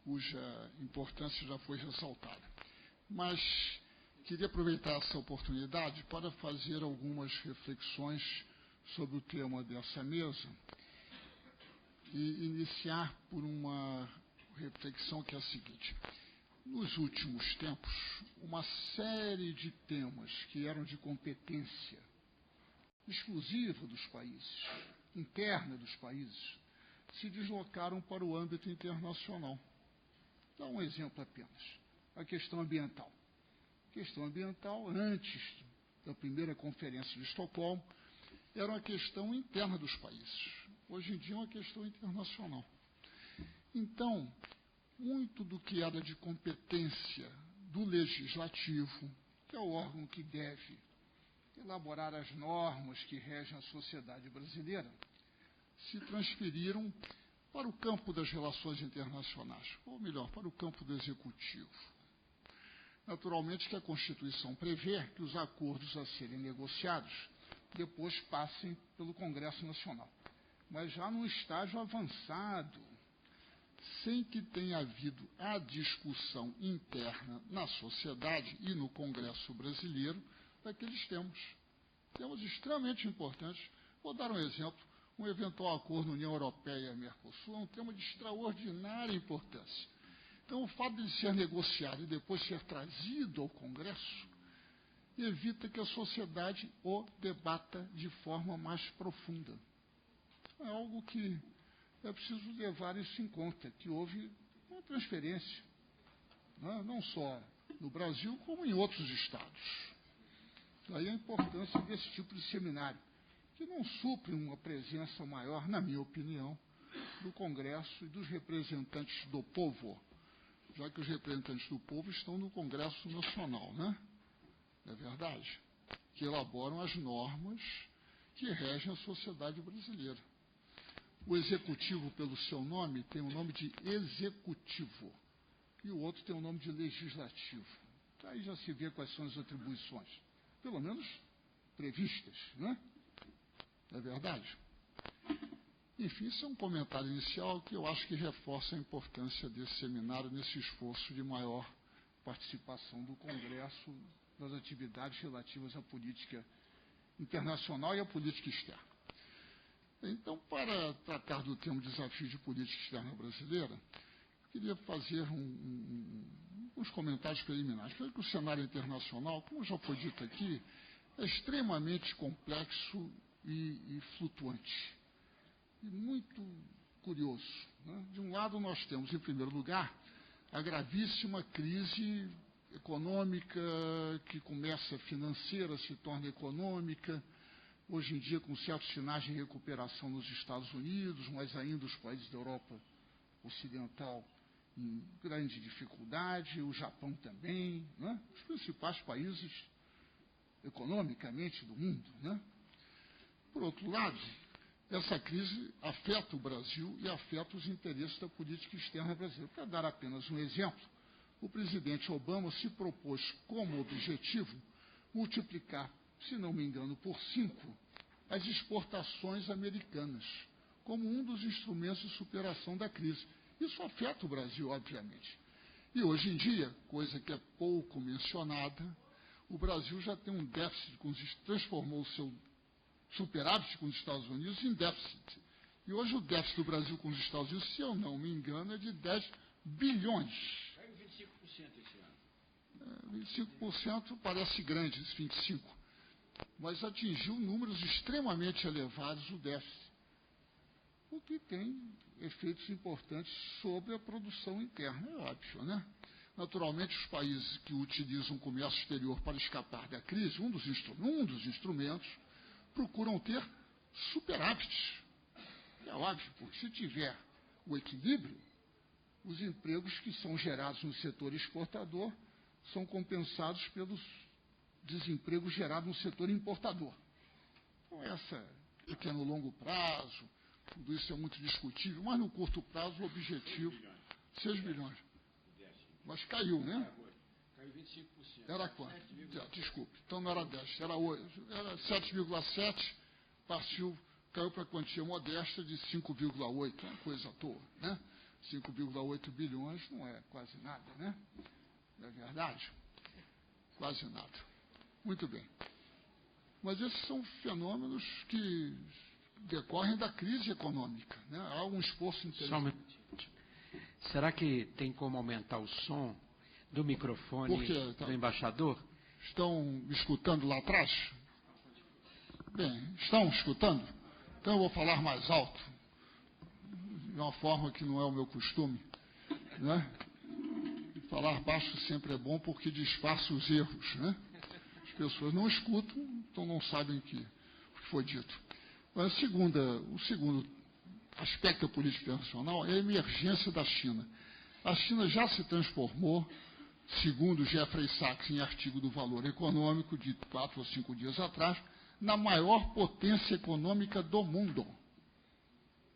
H: cuja importância já foi ressaltada. Mas queria aproveitar essa oportunidade para fazer algumas reflexões sobre o tema dessa mesa e iniciar por uma reflexão que é a seguinte. Nos últimos tempos, uma série de temas que eram de competência exclusiva dos países, interna dos países, se deslocaram para o âmbito internacional. Vou dar um exemplo apenas. A questão ambiental. A questão ambiental, antes da primeira conferência de Estocolmo, era uma questão interna dos países. Hoje em dia é uma questão internacional. Então, muito do que era de competência do legislativo, que é o órgão que deve elaborar as normas que regem a sociedade brasileira, se transferiram para o campo das relações internacionais, ou melhor, para o campo do executivo. Naturalmente que a Constituição prevê que os acordos a serem negociados depois passem pelo Congresso Nacional. Mas já num estágio avançado, sem que tenha havido a discussão interna na sociedade e no Congresso brasileiro daqueles temas. Temas extremamente importantes. Vou dar um exemplo. Um eventual acordo União Europeia e Mercosul é um tema de extraordinária importância. Então, o fato de ser negociado e depois ser trazido ao Congresso evita que a sociedade o debata de forma mais profunda. É algo que é preciso levar isso em conta, que houve uma transferência, não só no Brasil, como em outros estados. Daí a importância desse tipo de seminário, que não supre uma presença maior, na minha opinião, do Congresso e dos representantes do povo, já que os representantes do povo estão no Congresso Nacional, né? Não é verdade? Que elaboram as normas que regem a sociedade brasileira. O executivo, pelo seu nome, tem o nome de executivo, e o outro tem o nome de legislativo. Aí já se vê quais são as atribuições, pelo menos previstas, né? Não é verdade? Enfim, isso é um comentário inicial que eu acho que reforça a importância desse seminário nesse esforço de maior participação do Congresso nas atividades relativas à política internacional e à política externa. Então, para tratar do tema desafio de política externa brasileira, eu queria fazer uns comentários preliminares. Creio que o cenário internacional, como já foi dito aqui, é extremamente complexo e flutuante. E muito curioso, né? De um lado, nós temos, em primeiro lugar, a gravíssima crise econômica que começa financeira, se torna econômica, hoje em dia com certos sinais de recuperação nos Estados Unidos, mas ainda os países da Europa Ocidental em grande dificuldade, o Japão também, né? Os principais países economicamente do mundo, né? Por outro lado, essa crise afeta o Brasil e afeta os interesses da política externa brasileira. Para dar apenas um exemplo, o presidente Obama se propôs como objetivo multiplicar, se não me engano, por 5 as exportações americanas, como um dos instrumentos de superação da crise. Isso afeta o Brasil, obviamente. E hoje em dia, coisa que é pouco mencionada, o Brasil já tem um déficit, transformou o seu superávit com os Estados Unidos em déficit. E hoje o déficit do Brasil com os Estados Unidos, se eu não me engano, é de 10 bilhões.
B: Caiu 25% esse ano.
H: 25% parece grande, esse 25%. Mas atingiu números extremamente elevados o déficit, o que tem efeitos importantes sobre a produção interna, é óbvio, né? Naturalmente, os países que utilizam o comércio exterior para escapar da crise, um dos instrumentos, procuram ter superávites. É óbvio, porque se tiver o equilíbrio, os empregos que são gerados no setor exportador são compensados pelos desempregos gerados no setor importador. Então, essa pequeno longo prazo, tudo isso é muito discutível, mas no curto prazo o objetivo, 6 bilhões. Mas caiu, né?
B: Caiu 25%.
H: Era quanto? Desculpe, então não era 10, era 8, era 7,7, caiu para a quantia modesta de 5,8, uma coisa à toa, né? 5,8 bilhões não é quase nada, né? Não é verdade? Quase nada. Muito bem. Mas esses são fenômenos que decorrem da crise econômica, né? Há um esforço interessante.
B: Será que tem como aumentar o som do microfone do embaixador?
H: Estão me escutando lá atrás? Bem, estão escutando? Então eu vou falar mais alto, de uma forma que não é o meu costume, né? Falar baixo sempre é bom porque disfarça os erros, né? As pessoas não escutam, então não sabem o que foi dito. Mas o segundo aspecto da política internacional é a emergência da China. A China já se transformou, segundo Jeffrey Sachs, em artigo do Valor Econômico, de 4 ou 5 dias atrás, na maior potência econômica do mundo.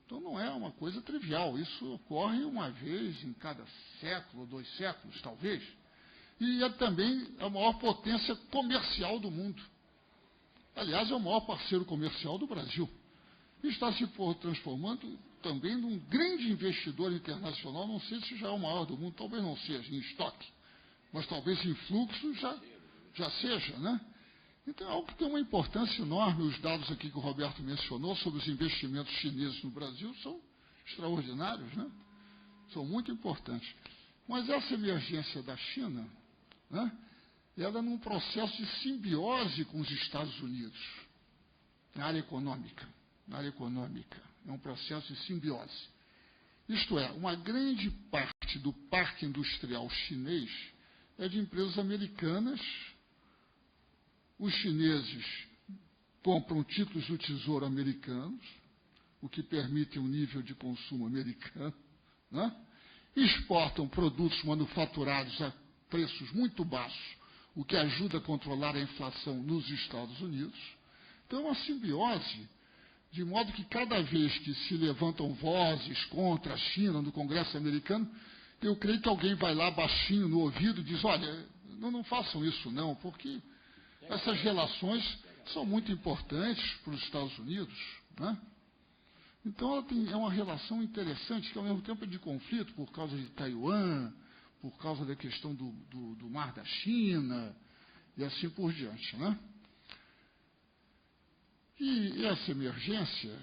H: Então não é uma coisa trivial, isso ocorre uma vez em cada século, ou 2 séculos, talvez. E é também a maior potência comercial do mundo. Aliás, é o maior parceiro comercial do Brasil. E está se transformando também num grande investidor internacional, não sei se já é o maior do mundo, talvez não seja em estoque, mas talvez em fluxo já seja, né? Então é algo que tem uma importância enorme. Os dados aqui que o Roberto mencionou sobre os investimentos chineses no Brasil são extraordinários, né? São muito importantes. Mas essa emergência da China, né, ela é num processo de simbiose com os Estados Unidos, na área econômica. É um processo de simbiose. Isto é, uma grande parte do parque industrial chinês é de empresas americanas. Os chineses compram títulos do Tesouro americanos, o que permite um nível de consumo americano, né? Exportam produtos manufaturados a preços muito baixos, o que ajuda a controlar a inflação nos Estados Unidos. Então, é uma simbiose, de modo que cada vez que se levantam vozes contra a China no Congresso americano, eu creio que alguém vai lá baixinho no ouvido e diz, olha, não façam isso não, porque essas relações são muito importantes para os Estados Unidos, né? Então, é uma relação interessante, que ao mesmo tempo é de conflito por causa de Taiwan, por causa da questão do Mar da China, e assim por diante, né? E essa emergência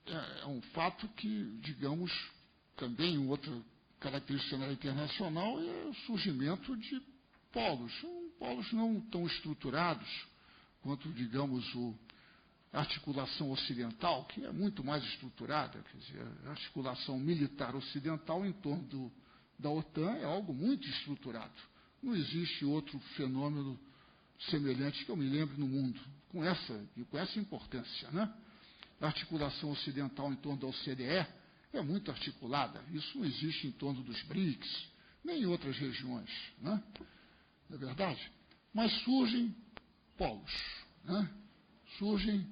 H: é um fato que, digamos, também outra característica do cenário internacional é o surgimento de polos. São polos não tão estruturados quanto, digamos, a articulação ocidental, que é muito mais estruturada. Quer dizer, a articulação militar ocidental em torno da OTAN é algo muito estruturado. Não existe outro fenômeno semelhante que eu me lembre no mundo, com essa importância, né? A articulação ocidental em torno da OCDE é muito articulada. Isso não existe em torno dos BRICS, nem em outras regiões, né? Não é verdade? Mas surgem polos, né? Surgem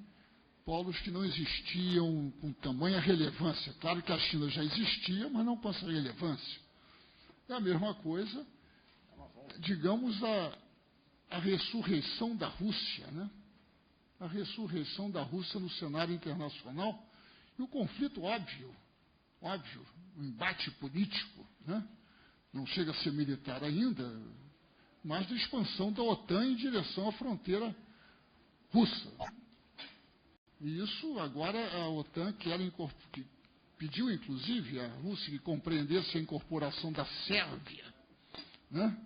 H: polos que não existiam com tamanha relevância. Claro que a China já existia, mas não com essa relevância. É a mesma coisa, digamos, a ressurreição da Rússia, né? A ressurreição da Rússia no cenário internacional e o conflito óbvio, o embate político, né? Não chega a ser militar ainda, mas da expansão da OTAN em direção à fronteira russa. E isso agora a OTAN que pediu, inclusive, à Rússia que compreendesse a incorporação da Sérvia, né?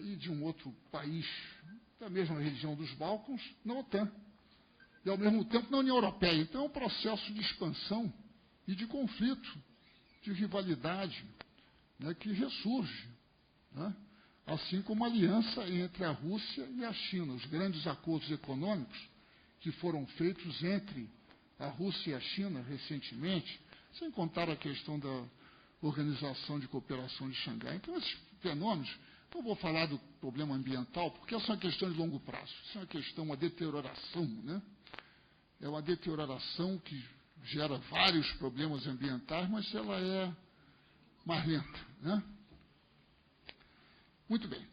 H: E de um outro país da mesma região dos Balcãs, na OTAN. E, ao mesmo tempo, na União Europeia. Então, é um processo de expansão e de conflito, de rivalidade, né, que ressurge, né? Assim como a aliança entre a Rússia e a China, os grandes acordos econômicos que foram feitos entre a Rússia e a China recentemente, sem contar a questão da Organização de Cooperação de Xangai. Então, esses fenômenos, não vou falar do problema ambiental, porque essa é uma questão de longo prazo, isso é uma questão, uma deterioração, né? É uma deterioração que gera vários problemas ambientais, mas ela é mais lenta, né? Muito bem.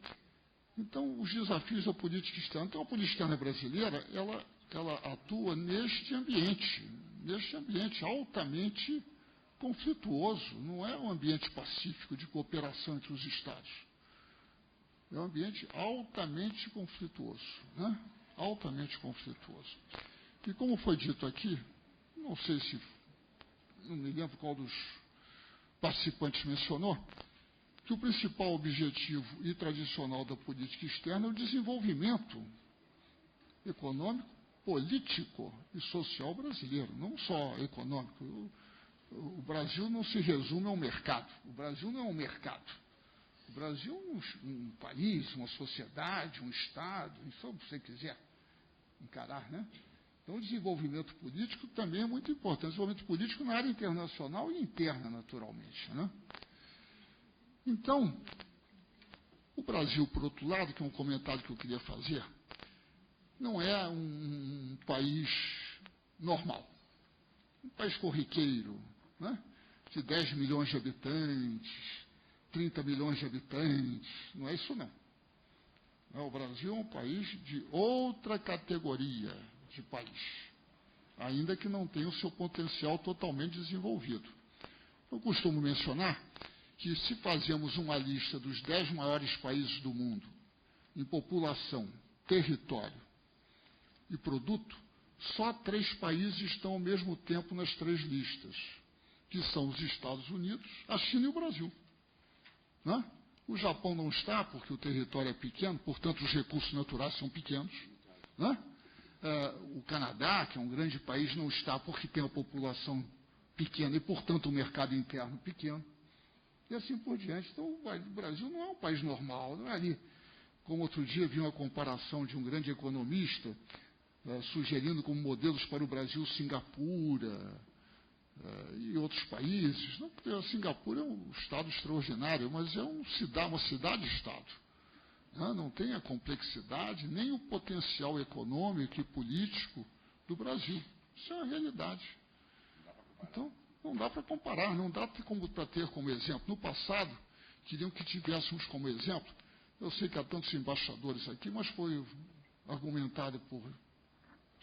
H: Então, os desafios da política externa. Então, a política externa brasileira, ela atua neste ambiente altamente conflituoso. Não é um ambiente pacífico de cooperação entre os Estados. É um ambiente altamente conflituoso, né? Altamente conflituoso. E como foi dito aqui, não sei se, não me lembro qual dos participantes mencionou, que o principal objetivo e tradicional da política externa é o desenvolvimento econômico, político e social brasileiro, não só econômico. O Brasil não se resume ao mercado. O Brasil não é um mercado. O Brasil é um país, uma sociedade, um Estado, isso você quiser encarar, né? Então, o desenvolvimento político também é muito importante. Desenvolvimento político na área internacional e interna, naturalmente, né? Então, o Brasil, por outro lado, que é um comentário que eu queria fazer, não é um país normal. Um país corriqueiro, né? De 10 milhões de habitantes, 30 milhões de habitantes. Não é isso, não. O Brasil é um país de outra categoria de país, ainda que não tenha o seu potencial totalmente desenvolvido. Eu costumo mencionar que, se fazemos uma lista dos 10 maiores países do mundo, em população, território e produto, só 3 países estão ao mesmo tempo nas 3 listas, que são os Estados Unidos, a China e o Brasil. Né? O Japão não está, porque o território é pequeno, portanto os recursos naturais são pequenos. Né? O Canadá, que é um grande país, não está porque tem a população pequena e, portanto, o mercado interno pequeno. E assim por diante. Então, o Brasil não é um país normal, não é ali. Como outro dia vi uma comparação de um grande economista sugerindo como modelos para o Brasil Singapura e outros países. Não, porque a Singapura é um estado extraordinário, mas é uma cidade-estado. Não tem a complexidade nem o potencial econômico e político do Brasil. Isso é uma realidade. Então, não dá para comparar, não dá para ter como exemplo. No passado, queriam que tivéssemos como exemplo, eu sei que há tantos embaixadores aqui, mas foi argumentado por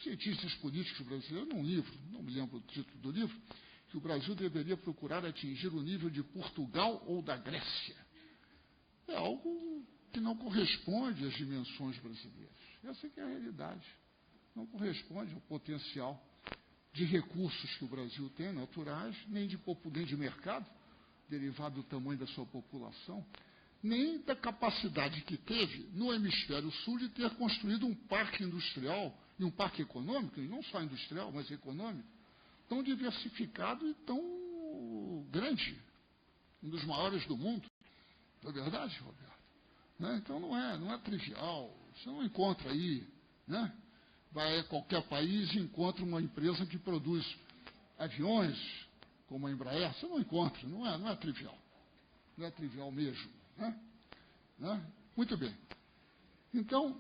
H: cientistas políticos brasileiros num livro, não me lembro o título do livro, que o Brasil deveria procurar atingir o nível de Portugal ou da Grécia. É algo que não corresponde às dimensões brasileiras. Essa que é a realidade. Não corresponde ao potencial de recursos que o Brasil tem, naturais, nem de mercado, derivado do tamanho da sua população, nem da capacidade que teve no hemisfério sul de ter construído um parque industrial e um parque econômico, e não só industrial, mas econômico, tão diversificado e tão grande, um dos maiores do mundo. Não é verdade, Roberto? Né? Então não é trivial, você não encontra aí, né? Vai a qualquer país e encontra uma empresa que produz aviões, como a Embraer, você não encontra, não é trivial. Não é trivial mesmo. Né? Muito bem. Então,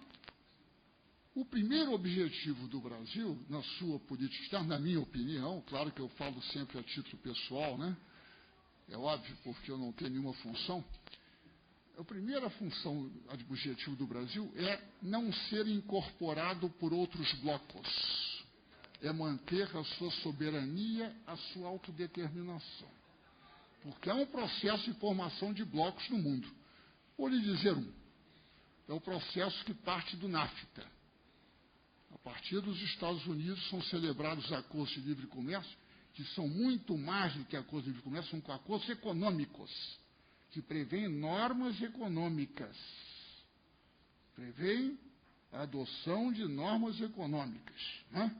H: o primeiro objetivo do Brasil, na sua política externa, na minha opinião, claro que eu falo sempre a título pessoal, né? É óbvio, porque eu não tenho nenhuma função. A primeira função, objetivo do Brasil é não ser incorporado por outros blocos. É manter a sua soberania, a sua autodeterminação. Porque há um processo de formação de blocos no mundo. Vou lhe dizer é o processo que parte do NAFTA. A partir dos Estados Unidos são celebrados acordos de livre comércio, que são muito mais do que acordos de livre comércio, são acordos econômicos, que prevêem normas econômicas, prevêem a adoção de normas econômicas. Né?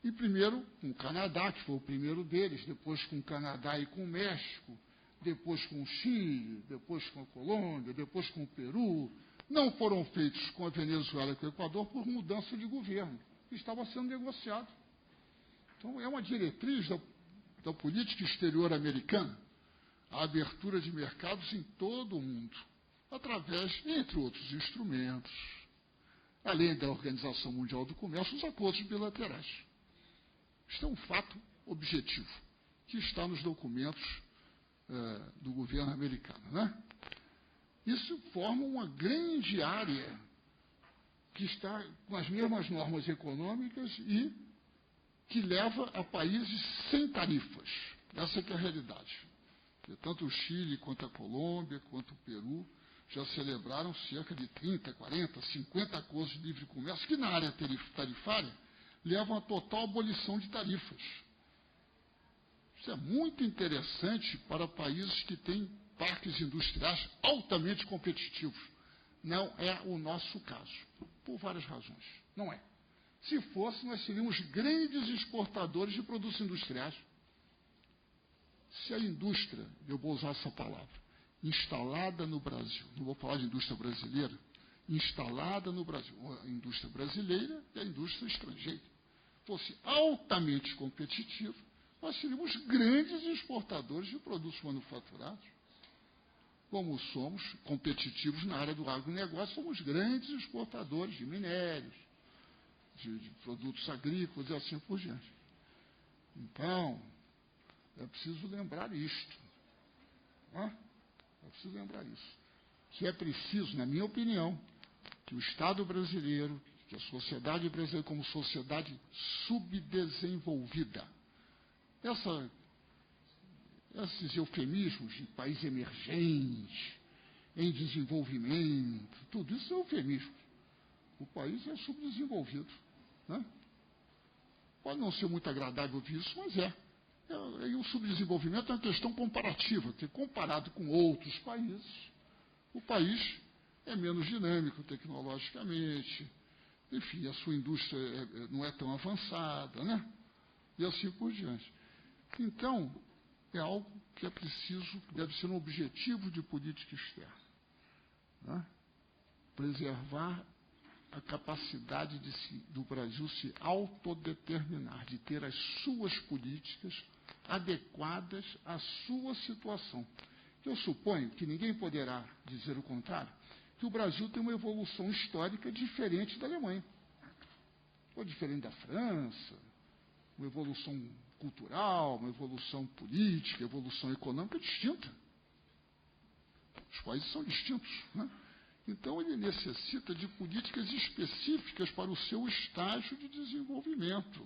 H: E primeiro com o Canadá, que foi o primeiro deles, depois com o Canadá e com o México, depois com o Chile, depois com a Colômbia, depois com o Peru. Não foram feitos com a Venezuela e com o Equador por mudança de governo, que estava sendo negociado. Então, é uma diretriz da política exterior americana, a abertura de mercados em todo o mundo, através, entre outros instrumentos, além da Organização Mundial do Comércio, os acordos bilaterais. Isto é um fato objetivo, que está nos documentos do governo americano. Né? Isso forma uma grande área que está com as mesmas normas econômicas e que leva a países sem tarifas. Essa que é a realidade. E tanto o Chile, quanto a Colômbia, quanto o Peru, já celebraram cerca de 30, 40, 50 acordos de livre comércio, que na área tarifária levam à total abolição de tarifas. Isso é muito interessante para países que têm parques industriais altamente competitivos. Não é o nosso caso, por várias razões. Não é. Se fosse, nós seríamos grandes exportadores de produtos industriais. Se a indústria, eu vou usar essa palavra, instalada no Brasil, não vou falar de indústria brasileira, instalada no Brasil, a indústria brasileira e a indústria estrangeira, fosse altamente competitiva, nós seríamos grandes exportadores de produtos manufaturados. Como somos competitivos na área do agronegócio, somos grandes exportadores de minérios, de produtos agrícolas e assim por diante. Então, é preciso lembrar isto. É preciso lembrar isso. Que é preciso, na minha opinião, que o Estado brasileiro, que a sociedade brasileira como sociedade subdesenvolvida, esses eufemismos de país emergente, em desenvolvimento, tudo isso é eufemismo. O país é subdesenvolvido. Né? Pode não ser muito agradável ouvir isso, mas é. E o subdesenvolvimento é uma questão comparativa, que comparado com outros países, o país é menos dinâmico tecnologicamente, enfim, a sua indústria não é tão avançada, né? E assim por diante. Então, é algo que é preciso, deve ser um objetivo de política externa. Né? Preservar a capacidade do Brasil se autodeterminar, de ter as suas políticas adequadas à sua situação. Eu suponho que ninguém poderá dizer o contrário, que o Brasil tem uma evolução histórica diferente da Alemanha, ou diferente da França, uma evolução cultural, uma evolução política, evolução econômica distinta. Os países são distintos, né? Então, ele necessita de políticas específicas para o seu estágio de desenvolvimento.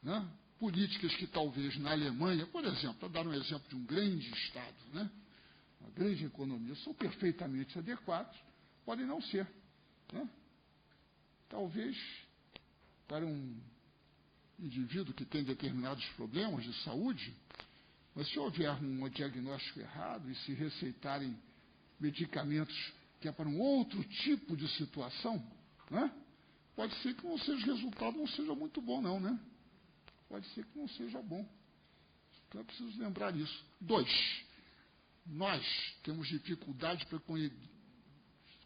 H: Né? Políticas que talvez na Alemanha, por exemplo, para dar um exemplo de um grande Estado, né? Uma grande economia, são perfeitamente adequados, podem não ser. Né? Talvez para um indivíduo que tem determinados problemas de saúde, mas se houver um diagnóstico errado e se receitarem medicamentos que é para um outro tipo de situação, né? Pode ser que o resultado não seja muito bom, não, né? Pode ser que não seja bom. Então é preciso lembrar isso. 2, nós temos dificuldade para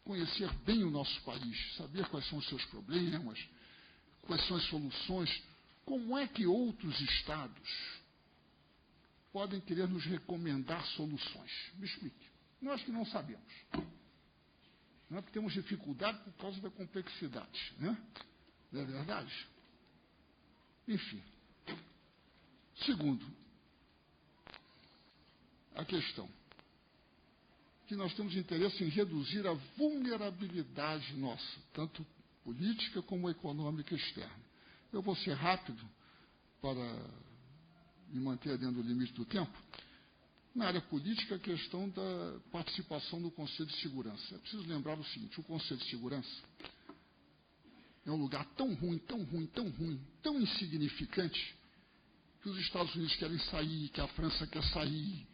H: conhecer bem o nosso país, saber quais são os seus problemas, quais são as soluções, como é que outros estados podem querer nos recomendar soluções. Me explique. Nós que não sabemos. Não é porque temos dificuldade por causa da complexidade, né? Não é verdade? Enfim. Segundo, a questão que nós temos interesse em reduzir a vulnerabilidade nossa, tanto política como econômica externa. Eu vou ser rápido para me manter dentro do limite do tempo. Na área política, a questão da participação no Conselho de Segurança. É preciso lembrar o seguinte, o Conselho de Segurança é um lugar tão ruim, tão ruim, tão ruim, tão insignificante, que os Estados Unidos querem sair, que a França quer sair,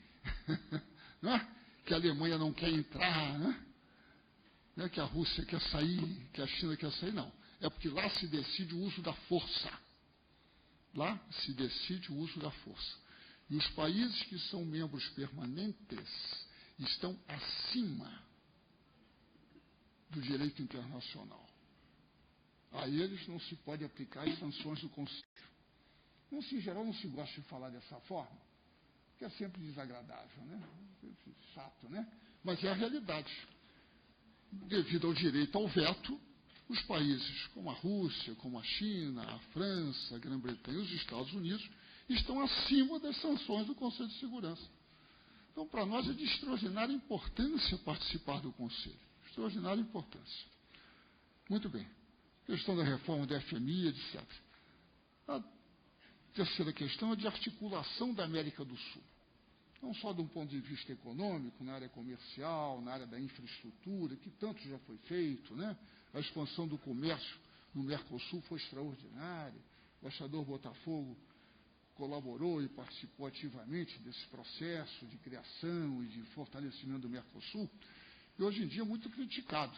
H: né? Que a Alemanha não quer entrar, né? Que a Rússia quer sair, que a China quer sair, não. É porque lá se decide o uso da força. Lá se decide o uso da força. E os países que são membros permanentes estão acima do direito internacional. A eles não se pode aplicar as sanções do Conselho. Em geral, não se gosta de falar dessa forma, que é sempre desagradável, né? Chato, né? Mas é a realidade. Devido ao direito ao veto, os países como a Rússia, como a China, a França, a Grã-Bretanha e os Estados Unidos estão acima das sanções do Conselho de Segurança. Então, para nós é de extraordinária importância participar do Conselho. Extraordinária importância. Muito bem. Questão da reforma da FMI, etc. A terceira questão é de articulação da América do Sul. Não só de um ponto de vista econômico, na área comercial, na área da infraestrutura, que tanto já foi feito, né? A expansão do comércio no Mercosul foi extraordinária. O embaixador Botafogo colaborou e participou ativamente desse processo de criação e de fortalecimento do Mercosul, e hoje em dia muito criticado,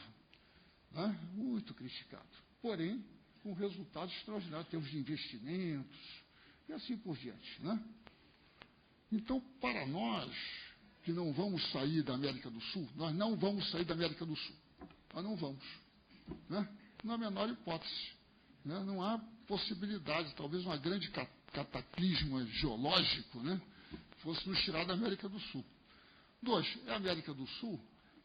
H: né? Muito criticado. Porém, com resultados extraordinários, em termos de investimentos, e assim por diante, né? Então, para nós, que não vamos sair da América do Sul, nós não vamos sair da América do Sul. Nós não vamos, né? Na menor hipótese, né? Não há possibilidade, talvez uma grande cataclisma geológico, né? Fosse nos tirar da América do Sul. 2, é a América do Sul,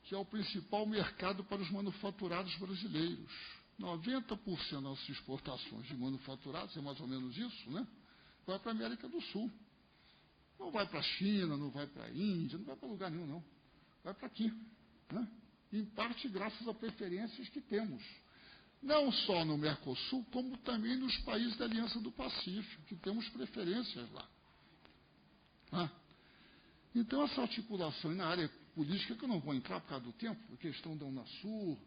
H: que é o principal mercado para os manufaturados brasileiros. 90% das nossas exportações de manufaturados, é mais ou menos isso, né? Vai para a América do Sul. Não vai para a China, não vai para a Índia, não vai para lugar nenhum, não. Vai para aqui, né? Em parte graças a preferências que temos. Não só no Mercosul, como também nos países da Aliança do Pacífico, que temos preferências lá. Ah. Então, essa articulação na área política, que eu não vou entrar por causa do tempo, a questão da Unasul,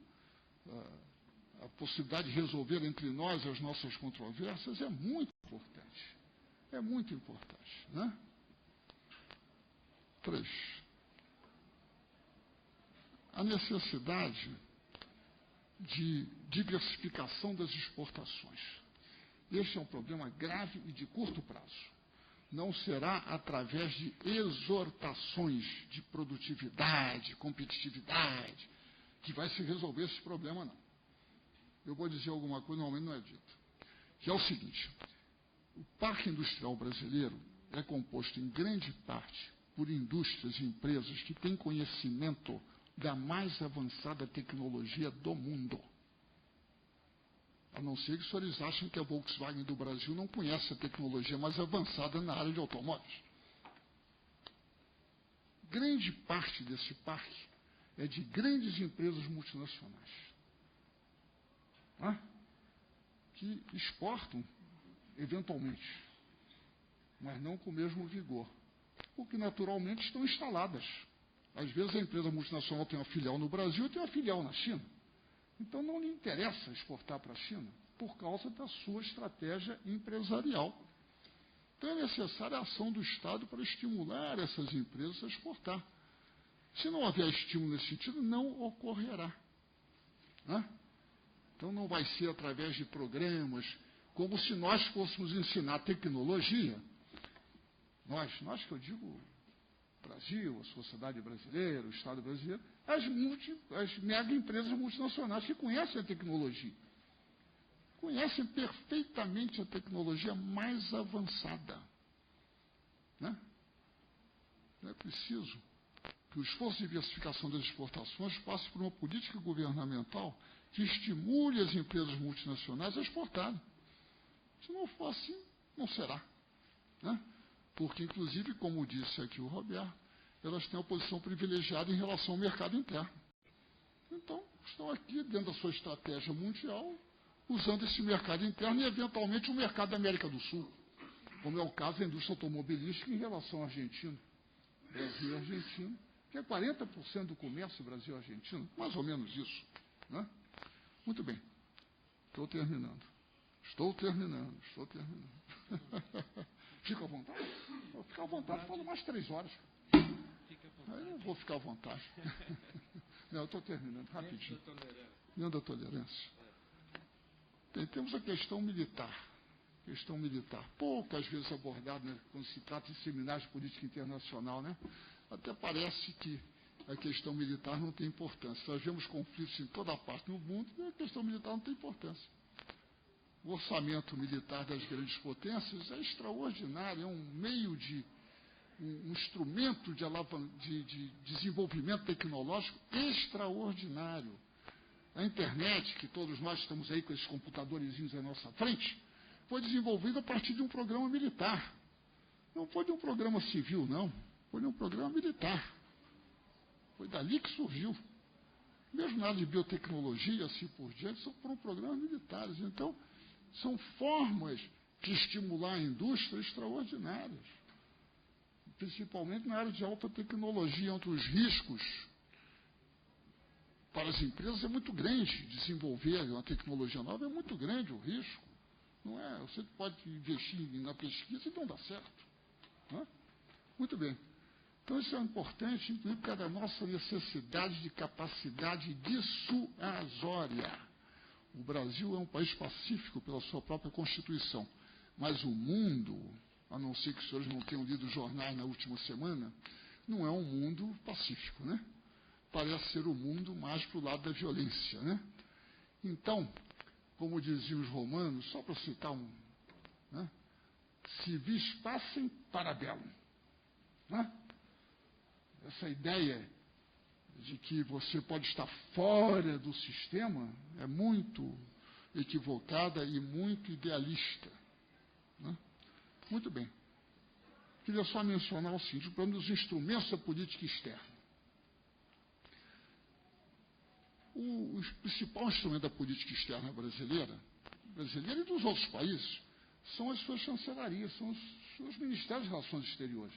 H: a possibilidade de resolver entre nós as nossas controvérsias é muito importante. É muito importante, né? 3. A necessidade de diversificação das exportações. Este é um problema grave e de curto prazo. Não será através de exortações de produtividade, competitividade, que vai se resolver esse problema, não. Eu vou dizer alguma coisa, normalmente não é dito. Que é o seguinte, o parque industrial brasileiro é composto em grande parte por indústrias e empresas que têm conhecimento da mais avançada tecnologia do mundo. A não ser que os senhores achem que a Volkswagen do Brasil não conhece a tecnologia mais avançada na área de automóveis. Grande parte desse parque é de grandes empresas multinacionais, né? Que exportam, eventualmente, mas não com o mesmo vigor, porque naturalmente estão instaladas. Às vezes a empresa multinacional tem uma filial no Brasil e tem uma filial na China. Então não lhe interessa exportar para a China por causa da sua estratégia empresarial. Então é necessária a ação do Estado para estimular essas empresas a exportar. Se não houver estímulo nesse sentido, não ocorrerá, né? Então não vai ser através de programas, como se nós fôssemos ensinar tecnologia. Nós que eu digo, Brasil, a sociedade brasileira, o Estado brasileiro, as mega empresas multinacionais que conhecem a tecnologia. Conhecem perfeitamente a tecnologia mais avançada, né? É preciso que o esforço de diversificação das exportações passe por uma política governamental que estimule as empresas multinacionais a exportarem. Se não for assim, não será, né? Porque, inclusive, como disse aqui o Roberto, elas têm uma posição privilegiada em relação ao mercado interno. Então, estão aqui dentro da sua estratégia mundial, usando esse mercado interno e, eventualmente, o mercado da América do Sul, como é o caso da indústria automobilística em relação à Argentina. Brasil e Argentina, que é 40% do comércio Brasil-Argentina, mais ou menos isso, né? Muito bem. Estou terminando. Fica à vontade? Vou ficar à vontade, falo mais 3 horas. Aí eu vou ficar à vontade. Não, eu estou terminando, rapidinho. Dentro da tolerância. Temos a questão militar. Poucas vezes abordada, né, quando se trata de seminários de política internacional, né? Até parece que a questão militar não tem importância. Nós vemos conflitos em toda parte no mundo e a questão militar não tem importância. O orçamento militar das grandes potências é extraordinário, é um meio um instrumento de desenvolvimento tecnológico extraordinário. A internet, que todos nós estamos aí com esses computadorzinhos à nossa frente, foi desenvolvida a partir de um programa militar. Não foi de um programa civil, não. foi num programa militar. Foi dali que surgiu. Mesmo na área de biotecnologia, assim por diante, foram programas militares. Então, são formas de estimular a indústria extraordinárias. Principalmente na área de alta tecnologia, onde os riscos para as empresas é muito grande. Desenvolver uma tecnologia nova é muito grande o risco. Não é? Você pode investir na pesquisa e não dá certo. Não é? Muito bem. Então, isso é importante, inclusive, por causa da nossa necessidade de capacidade dissuasória. O Brasil é um país pacífico pela sua própria Constituição, mas o mundo, a não ser que os senhores não tenham lido os jornais na última semana, não é um mundo pacífico, né? Parece ser o mundo mais para o lado da violência, né? Então, como diziam os romanos, só para citar um, né? Civis pacem para bellum, né? Essa ideia de que você pode estar fora do sistema é muito equivocada e muito idealista. Né? Muito bem. Queria só mencionar o seguinte, o problema dos instrumentos da política externa. O principal instrumento da política externa brasileira e dos outros países, são as suas chancelarias, são os seus ministérios de relações exteriores,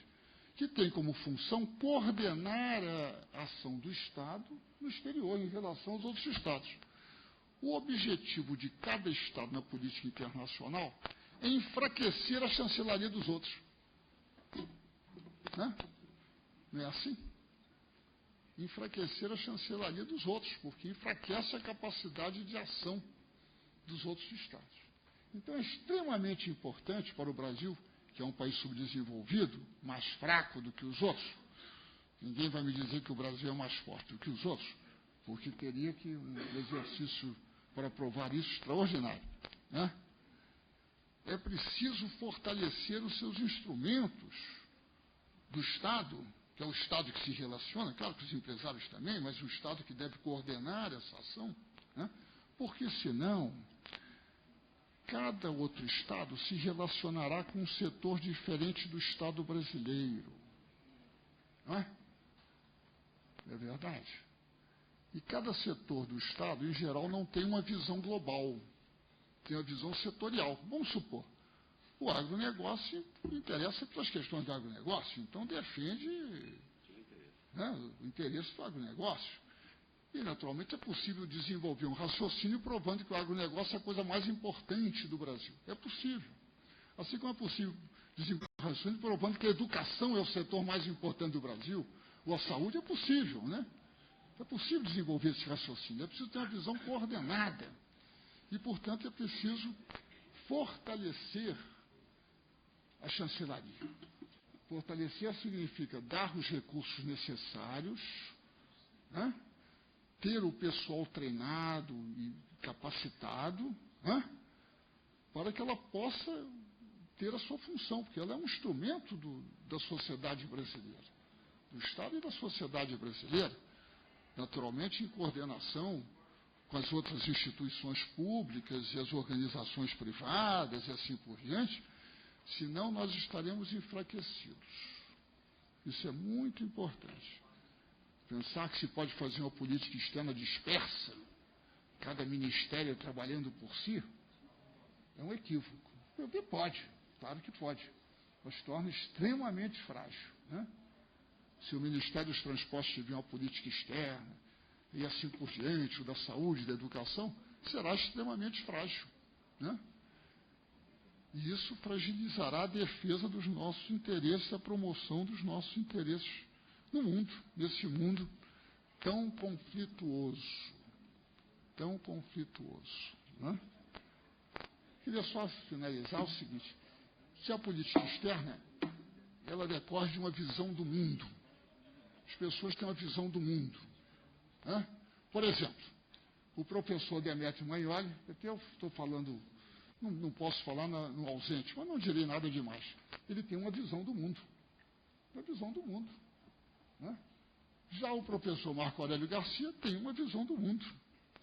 H: que tem como função coordenar a ação do Estado no exterior, em relação aos outros Estados. O objetivo de cada Estado na política internacional é enfraquecer a chancelaria dos outros. Né? Não é assim? Enfraquecer a chancelaria dos outros, porque enfraquece a capacidade de ação dos outros Estados. Então, é extremamente importante para o Brasil, que é um país subdesenvolvido, mais fraco do que os outros. Ninguém vai me dizer que o Brasil é mais forte do que os outros, porque teria que um exercício para provar isso extraordinário. Né? É preciso fortalecer os seus instrumentos do Estado, que é o Estado que se relaciona, claro que os empresários também, mas o Estado que deve coordenar essa ação, né? Porque senão cada outro Estado se relacionará com um setor diferente do Estado brasileiro. Não é? É verdade? E cada setor do Estado, em geral, não tem uma visão global, tem uma visão setorial. Vamos supor, o agronegócio interessa pelas questões do agronegócio, então defende, né, o interesse do agronegócio. E, naturalmente, é possível desenvolver um raciocínio provando que o agronegócio é a coisa mais importante do Brasil. É possível. Assim como é possível desenvolver um raciocínio provando que a educação é o setor mais importante do Brasil, ou a saúde, é possível, né? É possível desenvolver esse raciocínio. É preciso ter uma visão coordenada. E, portanto, é preciso fortalecer a chancelaria. Fortalecer significa dar os recursos necessários, né? Ter o pessoal treinado e capacitado, né? Para que ela possa ter a sua função, porque ela é um instrumento da sociedade brasileira, do Estado e da sociedade brasileira, naturalmente em coordenação com as outras instituições públicas e as organizações privadas e assim por diante, senão nós estaremos enfraquecidos. Isso é muito importante. Pensar que se pode fazer uma política externa dispersa, cada ministério trabalhando por si, é um equívoco. Pode, claro que pode, mas torna extremamente frágil. Né? Se o Ministério dos Transportes tiver uma política externa, e assim por diante, o da saúde, da educação, será extremamente frágil. Né? E isso fragilizará a defesa dos nossos interesses, a promoção dos nossos interesses no mundo, nesse mundo tão conflituoso. Tão conflituoso. Né? Queria só finalizar o seguinte, que a política externa, ela decorre de uma visão do mundo. As pessoas têm uma visão do mundo. Né? Por exemplo, o professor Demétrio Magnoli, até eu estou falando, não posso falar no ausente, mas não direi nada demais. Ele tem uma visão do mundo. Uma visão do mundo. Né? Já o professor Marco Aurélio Garcia tem uma visão do mundo.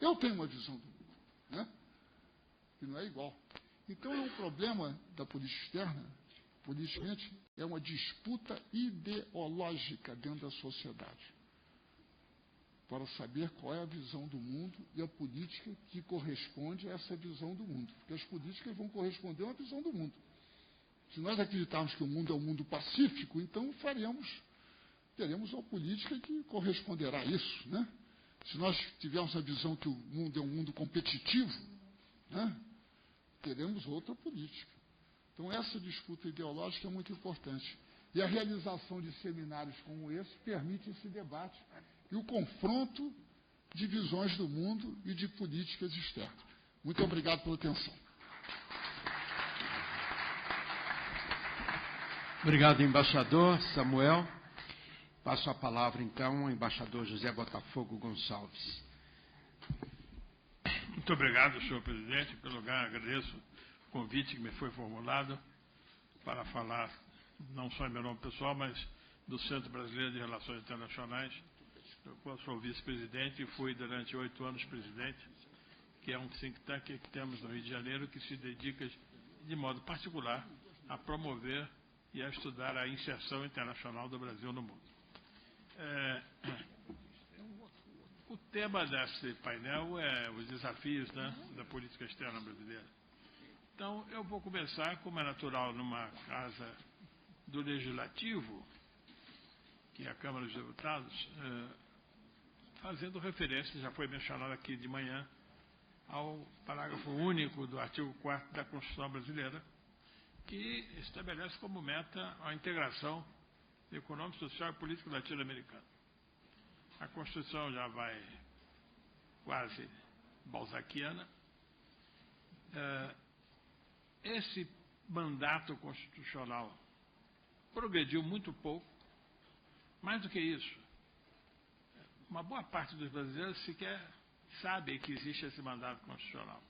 H: Eu tenho uma visão do mundo. Né? Que não é igual. Então é um problema da política externa Politicamente, é uma disputa ideológica dentro da sociedade, para saber qual é a visão do mundo e a política que corresponde a essa visão do mundo. Porque as políticas vão corresponder a uma visão do mundo. Se nós acreditarmos que o mundo é um mundo pacífico, então teremos uma política que corresponderá a isso, né? Se nós tivermos a visão que o mundo é um mundo competitivo, né, teremos outra política. Então, essa disputa ideológica é muito importante. E a realização de seminários como esse permite esse debate e o confronto de visões do mundo e de políticas externas. Muito obrigado pela atenção.
B: Obrigado, embaixador Samuel. Passo a palavra, então, ao embaixador José Botafogo Gonçalves.
I: Muito obrigado, senhor presidente. Em primeiro lugar, agradeço o convite que me foi formulado para falar, não só em meu nome pessoal, mas do Centro Brasileiro de Relações Internacionais, do qual sou vice-presidente e fui durante 8 anos presidente, que é um think tank que temos no Rio de Janeiro, que se dedica, de modo particular, a promover e a estudar a inserção internacional do Brasil no mundo. O tema desse painel é os desafios, né, da política externa brasileira. Então, eu vou começar, como é natural, numa casa do Legislativo, que é a Câmara dos Deputados, fazendo referência, já foi mencionado aqui de manhã, ao parágrafo único do artigo 4º da Constituição Brasileira, que estabelece como meta a integração econômica, social e política latino-americana. A Constituição já vai quase balzaquiana. Esse mandato constitucional progrediu muito pouco. Mais do que isso, uma boa parte dos brasileiros sequer sabe que existe esse mandato constitucional.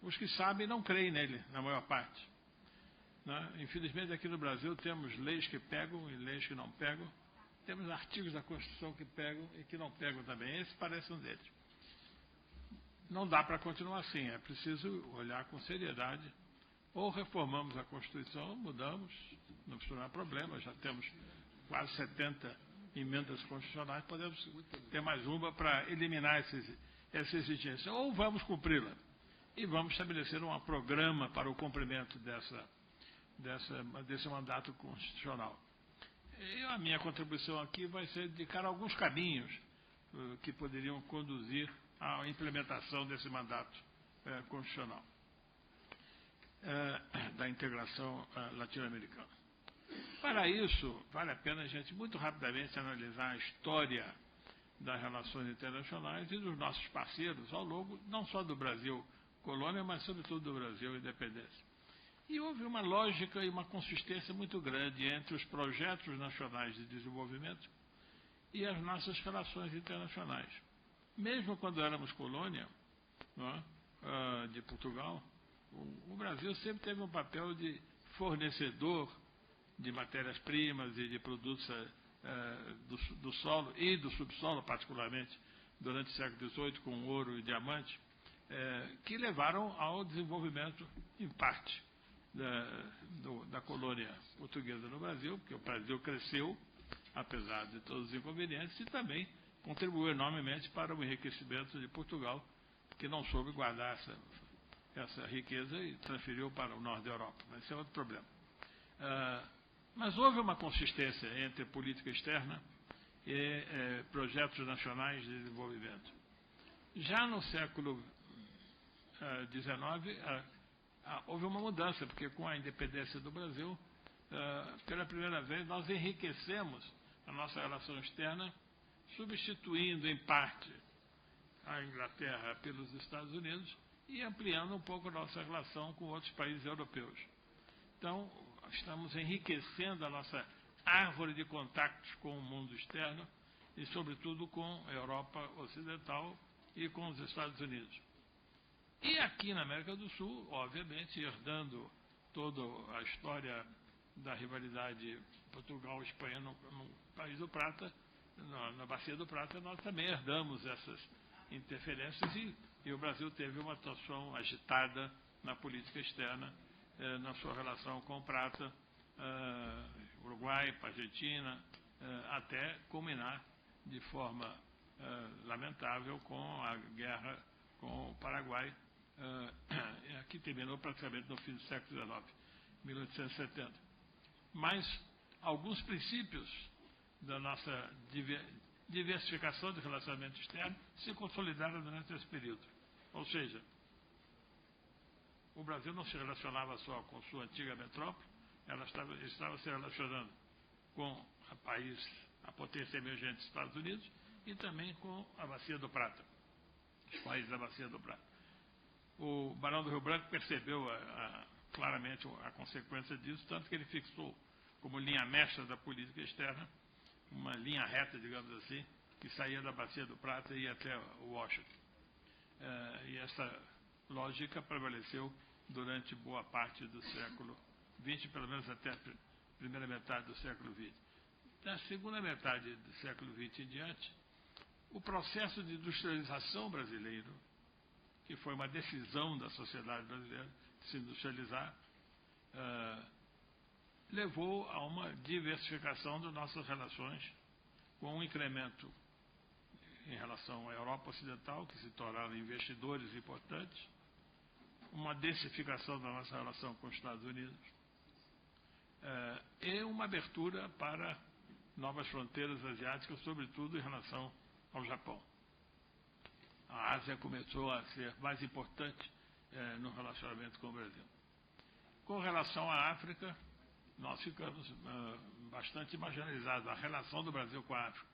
I: Os que sabem não creem nele, na maior parte. Infelizmente, aqui no Brasil temos leis que pegam e leis que não pegam. Temos artigos da Constituição que pegam e que não pegam também. Esse parece um deles. Não dá para continuar assim. É preciso olhar com seriedade. Ou reformamos a Constituição, mudamos, não precisa dar problema. Já temos quase 70 emendas constitucionais. Podemos ter mais uma para eliminar essa exigência. Ou vamos cumpri-la. E vamos estabelecer um programa para o cumprimento desse mandato constitucional. E a minha contribuição aqui vai ser dedicar a alguns caminhos que poderiam conduzir à implementação desse mandato constitucional da integração latino-americana. Para isso, vale a pena a gente muito rapidamente analisar a história das relações internacionais e dos nossos parceiros ao longo, não só do Brasil colônia, mas sobretudo do Brasil independência. E houve uma lógica e uma consistência muito grande entre os projetos nacionais de desenvolvimento e as nossas relações internacionais. Mesmo quando éramos colônia, de Portugal, o Brasil sempre teve um papel de fornecedor de matérias-primas e de produtos do solo e do subsolo, particularmente, durante o século XVIII, com ouro e diamante, que levaram ao desenvolvimento, em parte, da colônia portuguesa no Brasil, porque o Brasil cresceu, apesar de todos os inconvenientes, e também contribuiu enormemente para o enriquecimento de Portugal, que não soube guardar essa riqueza e transferiu para o norte da Europa. Mas esse é outro problema. Mas houve uma consistência entre política externa e projetos nacionais de desenvolvimento. Já no século XIX, houve uma mudança, porque com a independência do Brasil, pela primeira vez, nós enriquecemos a nossa relação externa, substituindo, em parte, a Inglaterra pelos Estados Unidos e ampliando um pouco a nossa relação com outros países europeus. Então, estamos enriquecendo a nossa árvore de contactos com o mundo externo e, sobretudo, com a Europa Ocidental e com os Estados Unidos. E aqui na América do Sul, obviamente, herdando toda a história da rivalidade Portugal-Espanha no País do Prata, na Bacia do Prata, nós também herdamos essas interferências e o Brasil teve uma atuação agitada na política externa, na sua relação com o Prata, Uruguai, para a Argentina, até culminar de forma lamentável com a guerra com o Paraguai, que terminou praticamente no fim do século XIX, 1870. Mas alguns princípios da nossa diversificação de relacionamento externo se consolidaram durante esse período. Ou seja, o Brasil não se relacionava só com sua antiga metrópole, ele estava se relacionando com a potência emergente dos Estados Unidos e também com a Bacia do Prata, os países da Bacia do Prata. O Barão do Rio Branco percebeu claramente a consequência disso, tanto que ele fixou como linha mestra da política externa uma linha reta, digamos assim, que saía da Bacia do Prata e ia até Washington. E essa lógica prevaleceu durante boa parte do século XX, pelo menos até a primeira metade do século XX. Da segunda metade do século XX em diante, o processo de industrialização brasileiro, que foi uma decisão da sociedade brasileira de se industrializar, levou a uma diversificação das nossas relações, com um incremento em relação à Europa Ocidental, que se tornaram investidores importantes, uma densificação da nossa relação com os Estados Unidos, e uma abertura para novas fronteiras asiáticas, sobretudo em relação ao Japão. A Ásia começou a ser mais importante no relacionamento com o Brasil. Com relação à África, nós ficamos bastante marginalizados. A relação do Brasil com a África,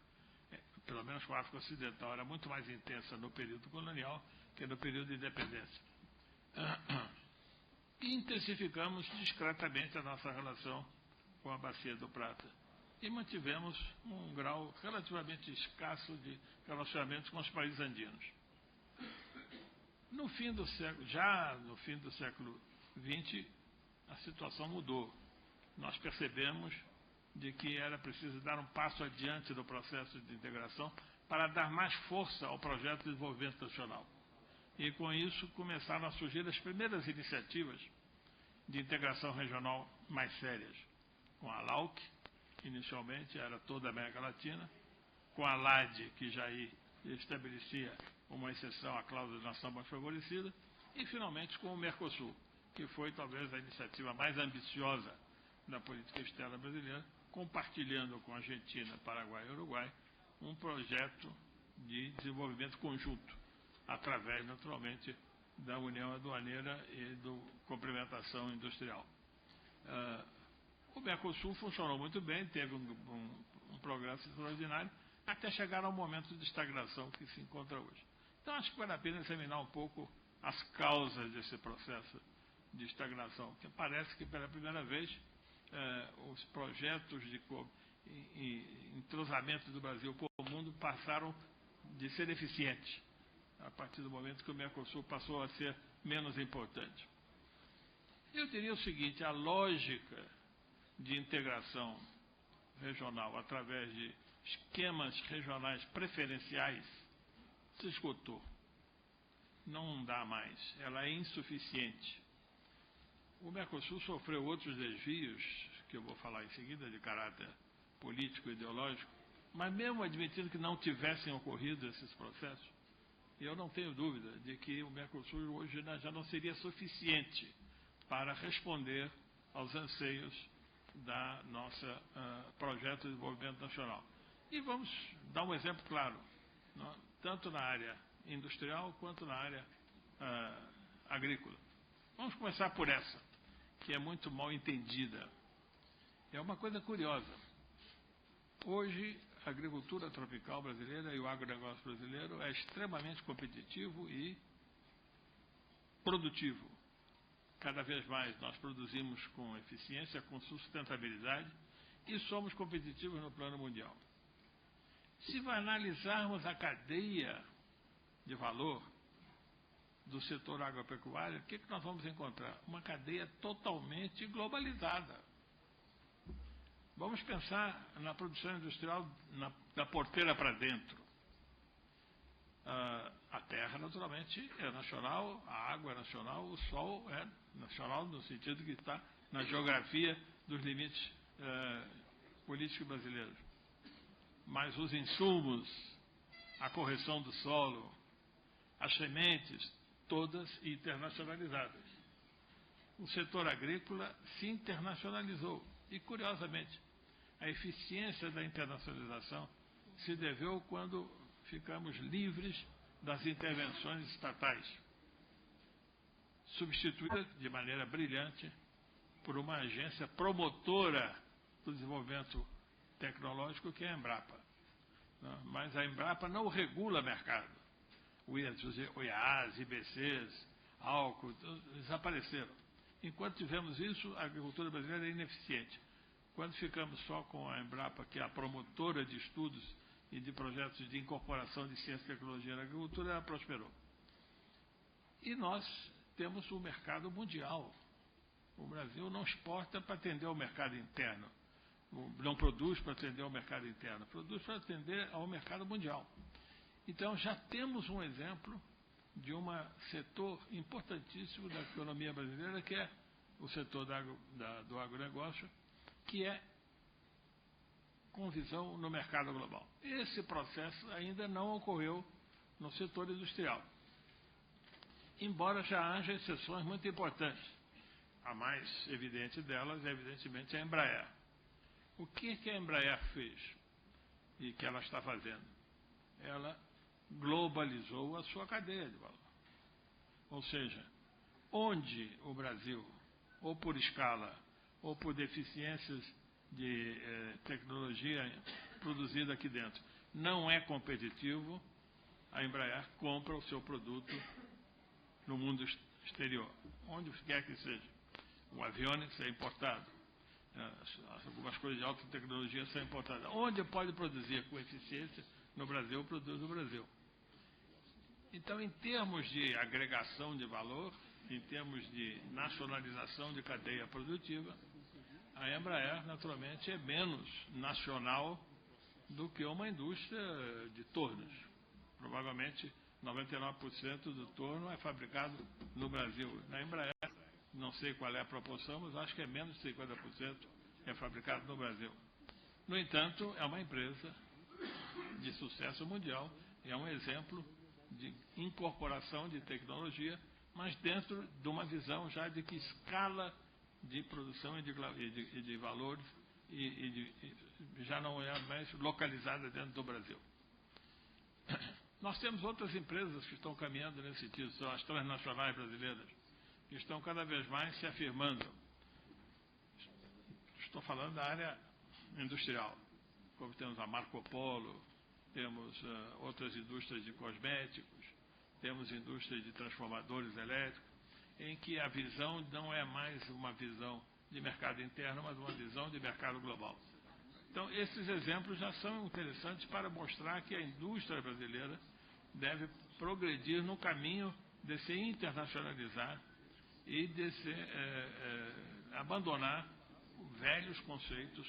I: pelo menos com a África Ocidental, era muito mais intensa no período colonial que no período de independência. E intensificamos discretamente a nossa relação com a Bacia do Prata. E mantivemos um grau relativamente escasso de relacionamentos com os países andinos. No fim do século XX, a situação mudou. Nós percebemos de que era preciso dar um passo adiante do processo de integração para dar mais força ao projeto de desenvolvimento nacional. E com isso começaram a surgir as primeiras iniciativas de integração regional mais sérias. Com a LAUC, inicialmente era toda a América Latina, com a LAD, que já estabelecia uma exceção à cláusula de nação mais favorecida, e finalmente com o Mercosul, que foi talvez a iniciativa mais ambiciosa da política externa brasileira, compartilhando com a Argentina, Paraguai e Uruguai um projeto de desenvolvimento conjunto, através, naturalmente, da União Aduaneira e da complementação industrial. O Mercosul funcionou muito bem, teve um progresso extraordinário, até chegar ao momento de estagnação que se encontra hoje. Então, acho que vale a pena examinar um pouco as causas desse processo de estagnação, porque parece que, pela primeira vez, os projetos de entrosamento do Brasil com o mundo passaram de ser eficientes, a partir do momento que o Mercosul passou a ser menos importante. Eu diria o seguinte: a lógica de integração regional através de esquemas regionais preferenciais se esgotou. Não dá mais, ela é insuficiente. O Mercosul sofreu outros desvios, que eu vou falar em seguida, de caráter político e ideológico, mas mesmo admitindo que não tivessem ocorrido esses processos, eu não tenho dúvida de que o Mercosul hoje já não seria suficiente para responder aos anseios da nossa projeto de desenvolvimento nacional. E vamos dar um exemplo claro, tanto na área industrial quanto na área agrícola. Vamos começar por essa, que é muito mal entendida. É uma coisa curiosa. Hoje, a agricultura tropical brasileira e o agronegócio brasileiro é extremamente competitivo e produtivo. Cada vez mais nós produzimos com eficiência, com sustentabilidade e somos competitivos no plano mundial. Se analisarmos a cadeia de valor do setor agropecuário, o que nós vamos encontrar? Uma cadeia totalmente globalizada. Vamos pensar na produção industrial da porteira para dentro. A terra, naturalmente, é nacional, a água é nacional, o sol é nacional, no sentido que está na geografia dos limites políticos brasileiros. Mas os insumos, a correção do solo, as sementes, todas internacionalizadas. O setor agrícola se internacionalizou e, curiosamente, a eficiência da internacionalização se deveu quando ficamos livres das intervenções estatais, substituída de maneira brilhante por uma agência promotora do desenvolvimento tecnológico, que é a Embrapa. Mas a Embrapa não regula mercado. Os IAAs, IBCs, álcool, desapareceram. Enquanto tivemos isso, a agricultura brasileira é ineficiente. Quando ficamos só com a Embrapa, que é a promotora de estudos e de projetos de incorporação de ciência e tecnologia na agricultura, ela prosperou. E nós temos o mercado mundial. O Brasil não exporta para atender ao mercado interno. Não produz para atender ao mercado interno. Produz para atender ao mercado mundial. Então, já temos um exemplo de um setor importantíssimo da economia brasileira, que é o setor do agronegócio, que é com visão no mercado global. Esse processo ainda não ocorreu no setor industrial, embora já haja exceções muito importantes. A mais evidente delas é, evidentemente, a Embraer. O que a Embraer fez e que ela está fazendo? Ela globalizou a sua cadeia de valor. Ou seja, onde o Brasil, ou por escala, ou por deficiências de tecnologia produzida aqui dentro, não é competitivo, a Embraer compra o seu produto no mundo exterior, onde quer que seja. O aviônico é importado, algumas coisas de alta tecnologia são importadas. Onde pode produzir com eficiência no Brasil, produz no Brasil. Então, em termos de agregação de valor, em termos de nacionalização de cadeia produtiva, a Embraer, naturalmente, é menos nacional do que uma indústria de tornos. Provavelmente, 99% do torno é fabricado no Brasil. Na Embraer, não sei qual é a proporção, mas acho que é menos de 50% é fabricado no Brasil. No entanto, é uma empresa de sucesso mundial, é um exemplo de incorporação de tecnologia, mas dentro de uma visão já de que escala de produção e de valores já não é mais localizada dentro do Brasil. Nós temos outras empresas que estão caminhando nesse sentido, são as transnacionais brasileiras, que estão cada vez mais se afirmando. Estou falando da área industrial, como temos a Marco Polo, temos outras indústrias de cosméticos, temos indústrias de transformadores elétricos, em que a visão não é mais uma visão de mercado interno, mas uma visão de mercado global. Então, esses exemplos já são interessantes para mostrar que a indústria brasileira deve progredir no caminho de se internacionalizar e de se abandonar velhos conceitos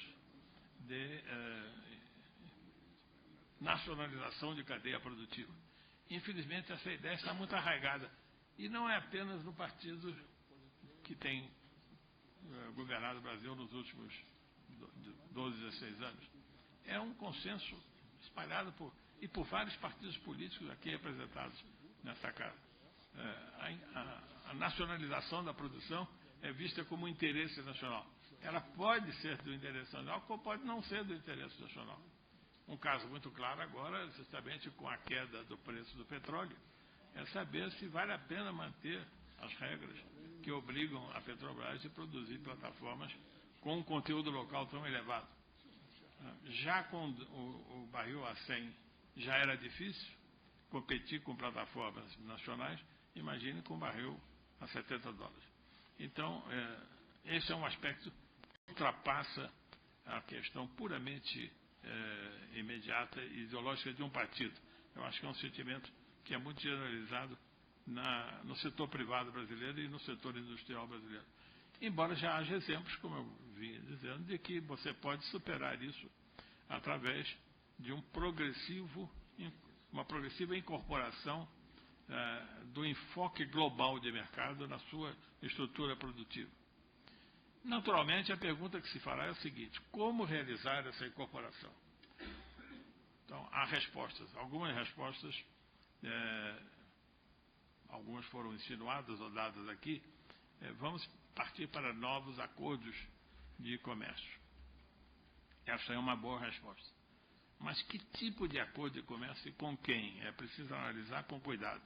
I: de nacionalização de cadeia produtiva. Infelizmente, essa ideia está muito arraigada. E não é apenas no partido que tem governado o Brasil nos últimos 12, 16 anos. É um consenso espalhado por vários partidos políticos aqui representados nessa casa. A nacionalização da produção é vista como um interesse nacional. Ela pode ser do interesse nacional, como pode não ser do interesse nacional. Um caso muito claro agora, justamente com a queda do preço do petróleo, é saber se vale a pena manter as regras que obrigam a Petrobras a produzir plataformas com um conteúdo local tão elevado. Já com o barril a 100 já era difícil competir com plataformas nacionais, imagine com barril a $70. Então, esse é um aspecto que ultrapassa a questão puramente imediata e ideológica de um partido. Eu acho que é um sentimento que é muito generalizado no setor privado brasileiro e no setor industrial brasileiro. Embora já haja exemplos, como eu vinha dizendo, de que você pode superar isso através de uma progressiva incorporação do enfoque global de mercado na sua estrutura produtiva. Naturalmente, a pergunta que se fará é a seguinte: como realizar essa incorporação? Então, há respostas. Algumas respostas, algumas foram insinuadas ou dadas aqui. Vamos partir para novos acordos de comércio. Essa é uma boa resposta. Mas que tipo de acordo de comércio e com quem? É preciso analisar com cuidado.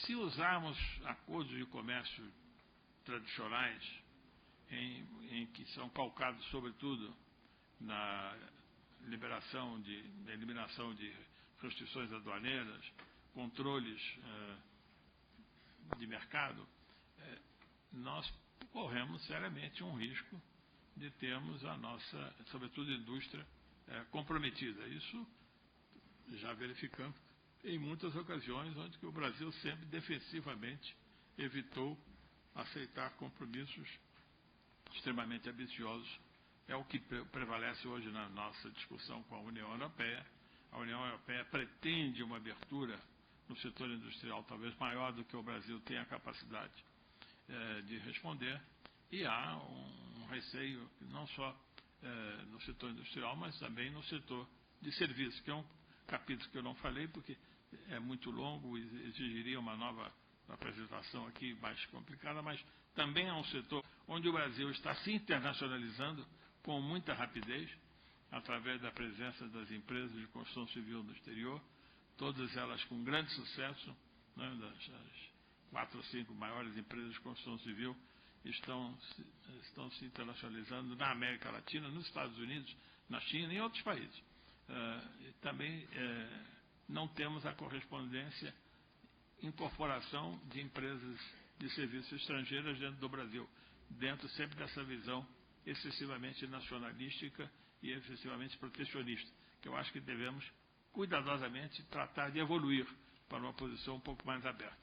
I: Se usarmos acordos de comércio tradicionais, em que são calcados, sobretudo, na eliminação de restrições aduaneiras, controles de mercado, nós corremos seriamente um risco de termos a nossa, sobretudo, indústria comprometida. Isso já verificamos em muitas ocasiões onde que o Brasil sempre defensivamente evitou aceitar compromissos extremamente ambiciosos. É o que prevalece hoje na nossa discussão com a União Europeia. A União Europeia pretende uma abertura no setor industrial talvez maior do que o Brasil tem a capacidade de responder, e há um receio não só no setor industrial, mas também no setor de serviços, que é um capítulo que eu não falei porque é muito longo e exigiria uma nova apresentação aqui mais complicada, mas também é um setor onde o Brasil está se internacionalizando com muita rapidez, através da presença das empresas de construção civil no exterior, todas elas com grande sucesso, né, das 4 ou 5 maiores empresas de construção civil estão se internacionalizando na América Latina, nos Estados Unidos, na China e em outros países. Também não temos a correspondência, incorporação de empresas de serviços estrangeiras dentro do Brasil, dentro sempre dessa visão excessivamente nacionalística e excessivamente protecionista, que eu acho que devemos cuidadosamente tratar de evoluir para uma posição um pouco mais aberta.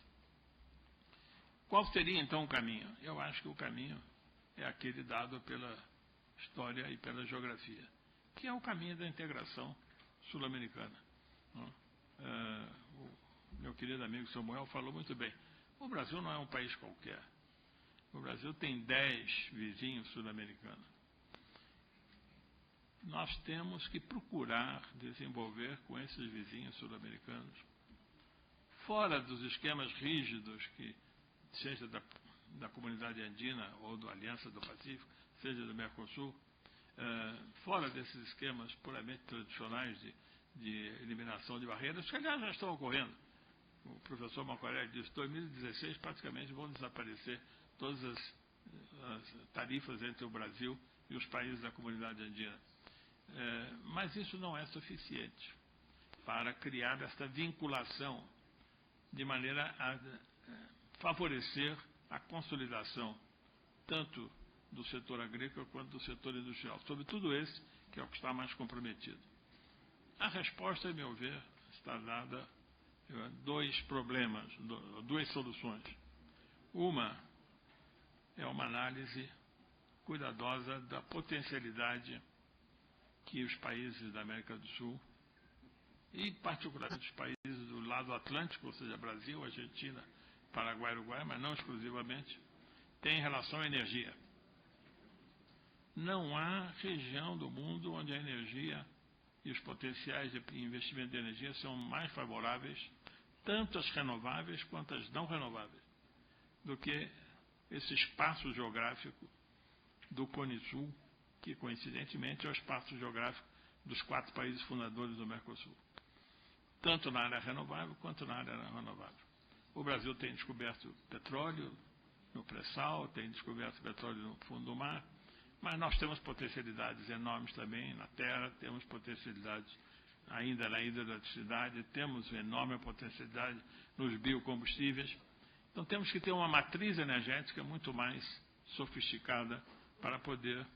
I: Qual seria então o caminho? Eu acho que o caminho é aquele dado pela história e pela geografia, que é o caminho da integração sul-americana. O meu querido amigo Samuel falou muito bem. O Brasil não é um país qualquer. O Brasil tem 10 vizinhos sul-americanos. Nós temos que procurar desenvolver com esses vizinhos sul-americanos, fora dos esquemas rígidos, que seja da Comunidade Andina ou da Aliança do Pacífico, seja do Mercosul, fora desses esquemas puramente tradicionais de eliminação de barreiras, que aliás já estão ocorrendo. O professor Macorelli disse que em 2016 praticamente vão desaparecer todas as tarifas entre o Brasil e os países da Comunidade Andina. Mas isso não é suficiente para criar esta vinculação de maneira a favorecer a consolidação tanto do setor agrícola quanto do setor industrial, sobretudo esse, que é o que está mais comprometido. A resposta, a meu ver, está dada dois problemas, duas soluções. Uma é uma análise cuidadosa da potencialidade que os países da América do Sul, e particularmente os países do lado atlântico, ou seja, Brasil, Argentina, Paraguai, Uruguai, mas não exclusivamente, têm em relação à energia. Não há região do mundo onde a energia e os potenciais de investimento de energia são mais favoráveis, tanto as renováveis quanto as não renováveis, do que esse espaço geográfico do Cone Sul, que coincidentemente é o espaço geográfico dos 4 países fundadores do Mercosul, tanto na área renovável quanto na área não renovável. O Brasil tem descoberto petróleo no pré-sal, tem descoberto petróleo no fundo do mar, mas nós temos potencialidades enormes também na terra, temos potencialidades ainda na hidroeletricidade, temos enorme potencialidade nos biocombustíveis. Então temos que ter uma matriz energética muito mais sofisticada para poder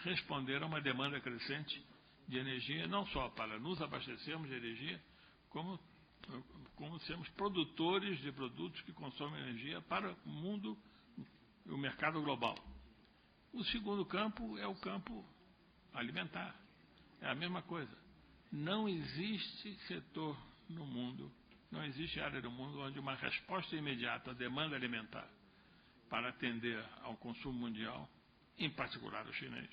I: responder a uma demanda crescente de energia, não só para nos abastecermos de energia, como sermos produtores de produtos que consomem energia para o mundo e o mercado global. O segundo campo é o campo alimentar. É a mesma coisa. Não existe setor no mundo, não existe área do mundo onde uma resposta imediata à demanda alimentar para atender ao consumo mundial, em particular o chinês.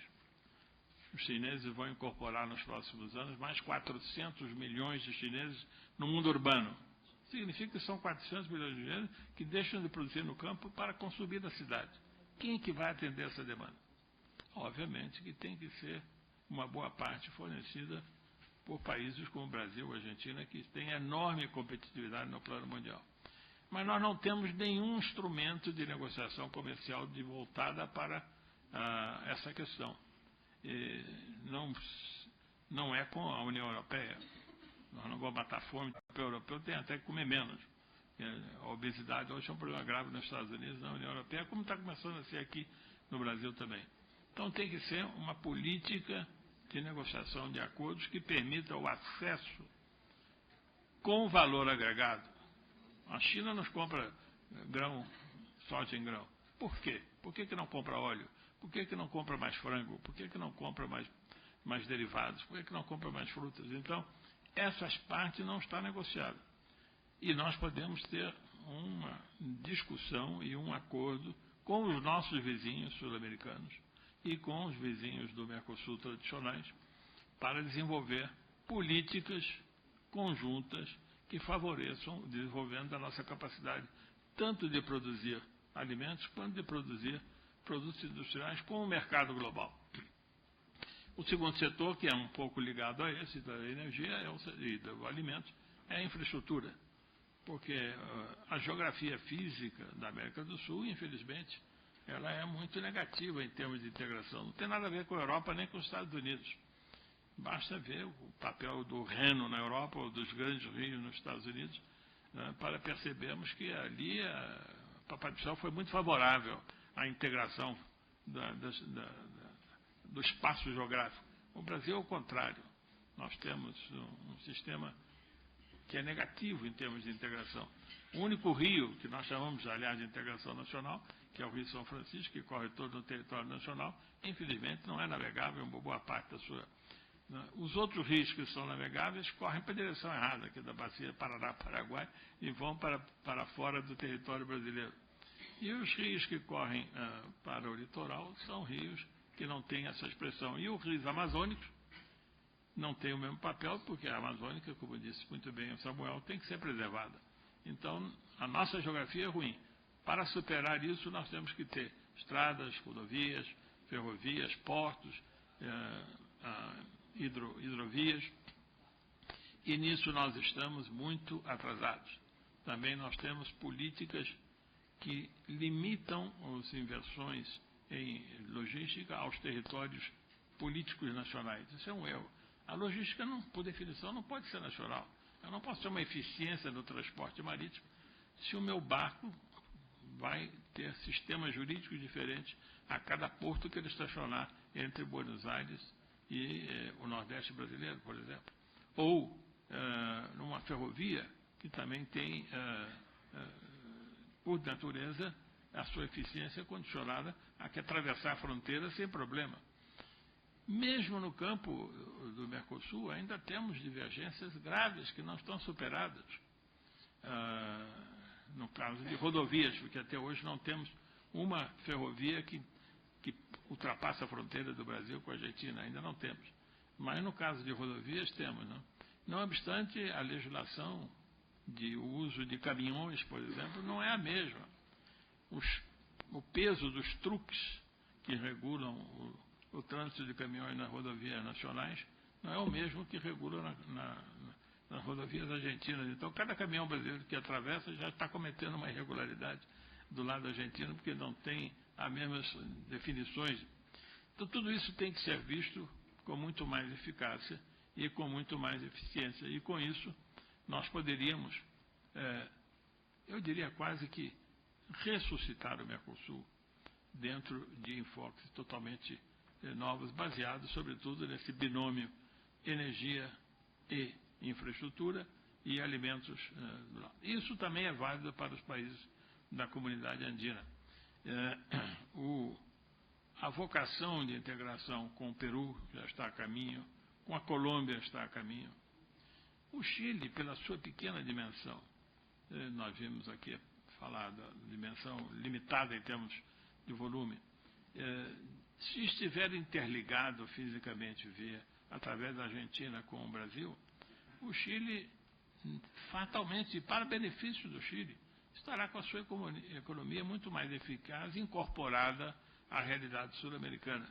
I: Os chineses vão incorporar nos próximos anos mais 400 milhões de chineses no mundo urbano. Significa que são 400 milhões de chineses que deixam de produzir no campo para consumir na cidade. Quem é que vai atender essa demanda? Obviamente que tem que ser uma boa parte fornecida por países como o Brasil, a Argentina, que tem enorme competitividade no plano mundial. Mas nós não temos nenhum instrumento de negociação comercial voltada para essa questão. E não é com a União Europeia. Nós não vamos matar fome. O europeu tem até que comer menos. A obesidade hoje é um problema grave nos Estados Unidos, na União Europeia, como está começando a ser aqui no Brasil também. Então tem que ser uma política de negociação de acordos que permita o acesso com valor agregado. A China nos compra grão, soja em grão. Por quê? Por que não compra óleo? Por que não compra mais frango? Por que não compra mais derivados? Por que não compra mais frutas? Então, essas partes não estão negociadas. E nós podemos ter uma discussão e um acordo com os nossos vizinhos sul-americanos e com os vizinhos do Mercosul tradicionais para desenvolver políticas conjuntas que favoreçam o desenvolvimento da nossa capacidade tanto de produzir alimentos quanto de produzir produtos industriais com o mercado global. O segundo setor, que é um pouco ligado a esse, da energia e do alimento, é a infraestrutura. Porque a geografia física da América do Sul, infelizmente, ela é muito negativa em termos de integração. Não tem nada a ver com a Europa nem com os Estados Unidos. Basta ver o papel do Reno na Europa ou dos grandes rios nos Estados Unidos, né, para percebermos que ali Papai do Céu foi muito favorável à integração do espaço geográfico. O Brasil é o contrário. Nós temos um sistema que é negativo em termos de integração. O único rio que nós chamamos, aliás, de integração nacional, que é o Rio São Francisco, que corre todo no território nacional, infelizmente não é navegável uma boa parte da sua. Os outros rios que são navegáveis correm para a direção errada, aqui da bacia Paraná-Paraguai, e vão para fora do território brasileiro. E os rios que correm para o litoral são rios que não têm essa expressão. E os rios amazônicos não têm o mesmo papel, porque a Amazônica, como disse muito bem o Samuel, tem que ser preservada. Então, a nossa geografia é ruim. Para superar isso, nós temos que ter estradas, rodovias, ferrovias, portos, hidrovias, e nisso nós estamos muito atrasados. Também nós temos políticas que limitam as inversões em logística aos territórios políticos nacionais. Isso é um erro. A logística, por definição, não pode ser nacional. Eu não posso ter uma eficiência no transporte marítimo se o meu barco vai ter sistemas jurídicos diferentes a cada porto que ele estacionar entre Buenos Aires e o Nordeste brasileiro, por exemplo. Ou numa ferrovia que também tem, por natureza, a sua eficiência condicionada a que atravessar a fronteira sem problema. Mesmo no campo do Mercosul, ainda temos divergências graves que não estão superadas. No caso de rodovias, porque até hoje não temos uma ferrovia que ultrapassa a fronteira do Brasil com a Argentina, ainda não temos. Mas no caso de rodovias temos, não? Não obstante, a legislação de uso de caminhões, por exemplo, não é a mesma. O peso dos truques que regulam o trânsito de caminhões nas rodovias nacionais não é o mesmo que regula nas rodovias argentinas. Então, cada caminhão brasileiro que atravessa já está cometendo uma irregularidade do lado argentino, porque não tem as mesmas definições. Então, tudo isso tem que ser visto com muito mais eficácia e com muito mais eficiência. E, com isso, nós poderíamos, eu diria quase que, ressuscitar o Mercosul dentro de enfoques totalmente novos, baseados, sobretudo, nesse binômio energia e infraestrutura e alimentos. Isso também é válido para os países da comunidade andina. A vocação de integração com o Peru já está a caminho, com a Colômbia está a caminho. O Chile, pela sua pequena dimensão, nós vimos aqui falar da dimensão limitada em termos de volume, se estiver interligado fisicamente via através da Argentina com o Brasil, o Chile, fatalmente, para benefício do Chile, estará com a sua economia muito mais eficaz, incorporada à realidade sul-americana.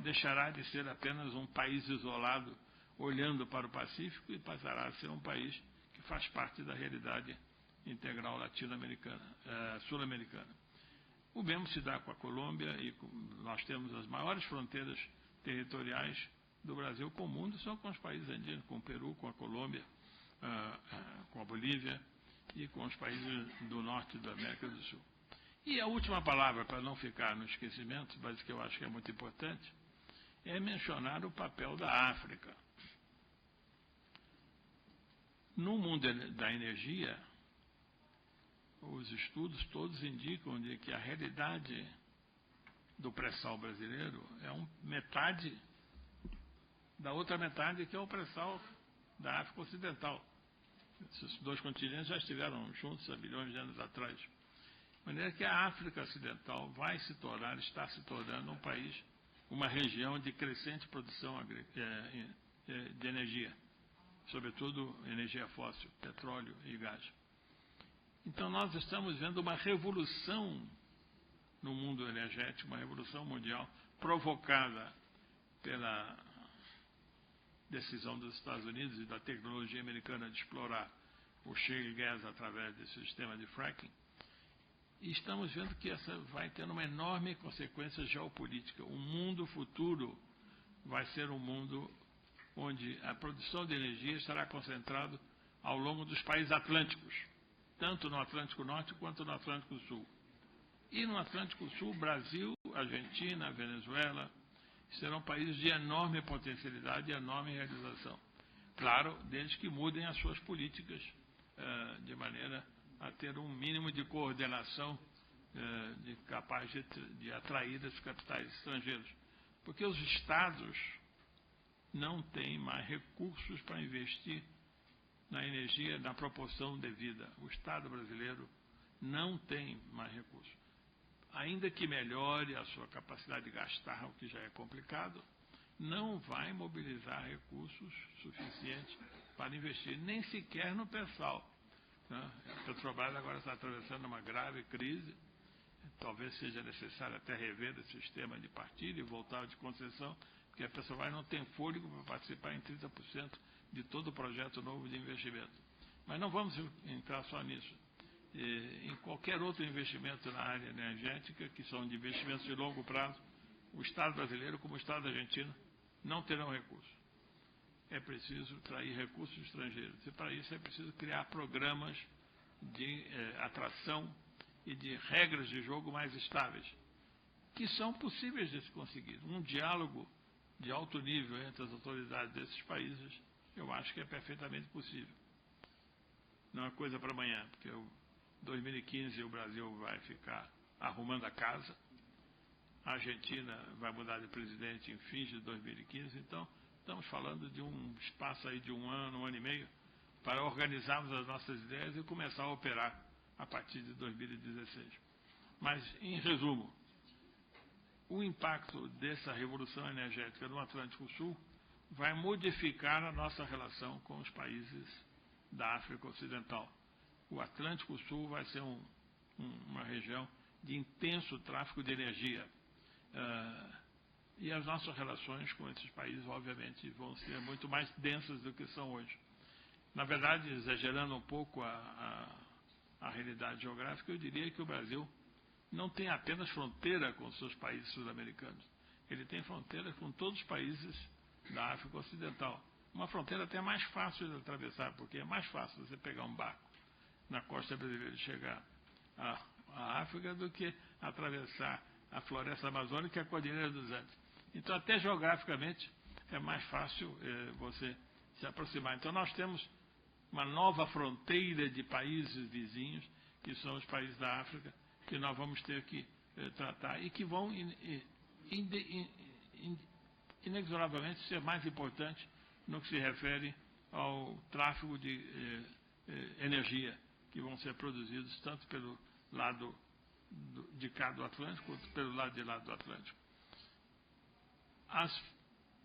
I: Deixará de ser apenas um país isolado, olhando para o Pacífico, e passará a ser um país que faz parte da realidade integral latino-americana, sul-americana. O mesmo se dá com a Colômbia, e nós temos as maiores fronteiras territoriais do Brasil com o mundo, são com os países andinos, com o Peru, com a Colômbia, com a Bolívia e com os países do norte da América do Sul. E a última palavra, para não ficar no esquecimento, mas que eu acho que é muito importante, é mencionar o papel da África. No mundo da energia, os estudos todos indicam de que a realidade do pré-sal brasileiro é metade da outra metade, que é o pré-sal da África Ocidental. Esses dois continentes já estiveram juntos há bilhões de anos atrás. De maneira que a África Ocidental está se tornando um país, uma região de crescente produção de energia, sobretudo energia fóssil, petróleo e gás. Então nós estamos vendo uma revolução no mundo energético, uma revolução mundial provocada pela decisão dos Estados Unidos e da tecnologia americana de explorar o shale gas através desse sistema de fracking. E estamos vendo que essa vai ter uma enorme consequência geopolítica. O mundo futuro vai ser um mundo onde a produção de energia estará concentrada ao longo dos países atlânticos, tanto no Atlântico Norte quanto no Atlântico Sul. E no Atlântico Sul, Brasil, Argentina, Venezuela, serão países de enorme potencialidade e enorme realização. Claro, desde que mudem as suas políticas de maneira a ter um mínimo de coordenação capaz de atrair esses capitais estrangeiros. Porque os estados não têm mais recursos para investir na energia na proporção devida. O Estado brasileiro não tem mais recursos. Ainda que melhore a sua capacidade de gastar, o que já é complicado, não vai mobilizar recursos suficientes para investir, nem sequer no pré-sal. A Petrobras agora está atravessando uma grave crise, talvez seja necessário até rever o sistema de partilha e voltar de concessão, porque a Petrobras não tem fôlego para participar em 30% de todo o projeto novo de investimento. Mas não vamos entrar só nisso. Em qualquer outro investimento na área energética, que são de investimentos de longo prazo, o Estado brasileiro, como o Estado argentino, não terão recursos. É preciso atrair recursos estrangeiros. E para isso é preciso criar programas de atração e de regras de jogo mais estáveis, que são possíveis de se conseguir. Um diálogo de alto nível entre as autoridades desses países, eu acho que é perfeitamente possível. Não é coisa para amanhã, porque 2015 o Brasil vai ficar arrumando a casa, a Argentina vai mudar de presidente em fins de 2015, então estamos falando de um espaço aí de um ano e meio, para organizarmos as nossas ideias e começar a operar a partir de 2016. Mas, em resumo, o impacto dessa revolução energética no Atlântico Sul vai modificar a nossa relação com os países da África Ocidental. O Atlântico Sul vai ser uma região de intenso tráfico de energia. E as nossas relações com esses países, obviamente, vão ser muito mais densas do que são hoje. Na verdade, exagerando um pouco a realidade geográfica, eu diria que o Brasil não tem apenas fronteira com os seus países sul-americanos. Ele tem fronteira com todos os países da África Ocidental. Uma fronteira até mais fácil de atravessar, porque é mais fácil você pegar um barco na costa brasileira e chegar à África do que atravessar a floresta amazônica e a Cordilheira dos Andes. Então, até geograficamente, é mais fácil você se aproximar. Então, nós temos uma nova fronteira de países vizinhos, que são os países da África, que nós vamos ter que tratar e que vão inexoravelmente ser mais importantes no que se refere ao tráfego de energia que vão ser produzidos tanto pelos lado de cá do Atlântico, outro pelo lado de lá do Atlântico.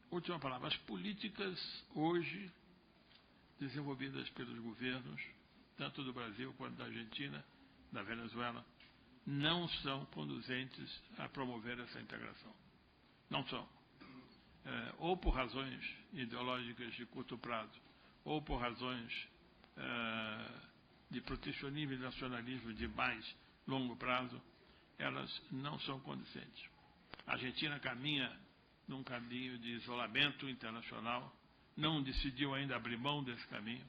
I: Última palavra, as políticas hoje desenvolvidas pelos governos, tanto do Brasil quanto da Argentina, da Venezuela, não são conduzentes a promover essa integração. Não são. Ou por razões ideológicas de curto prazo, ou por razões de protecionismo e nacionalismo de mais longo prazo, elas não são condizentes. A Argentina caminha num caminho de isolamento internacional, não decidiu ainda abrir mão desse caminho,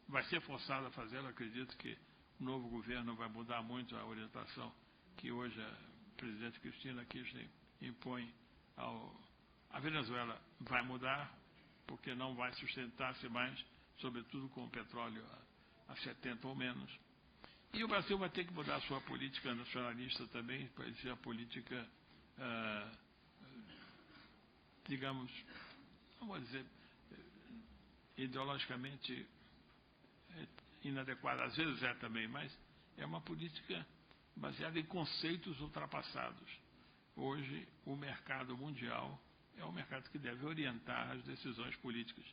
I: vai ser forçado a fazê-lo. Acredito que o novo governo vai mudar muito a orientação que hoje a presidente Cristina Kirchner impõe a Venezuela. Vai mudar, porque não vai sustentar-se mais, sobretudo com o petróleo a 70 ou menos. E o Brasil vai ter que mudar a sua política nacionalista também, para ser a política, digamos, não vou dizer ideologicamente inadequada, às vezes é também, mas é uma política baseada em conceitos ultrapassados. Hoje, o mercado mundial é o mercado que deve orientar as decisões políticas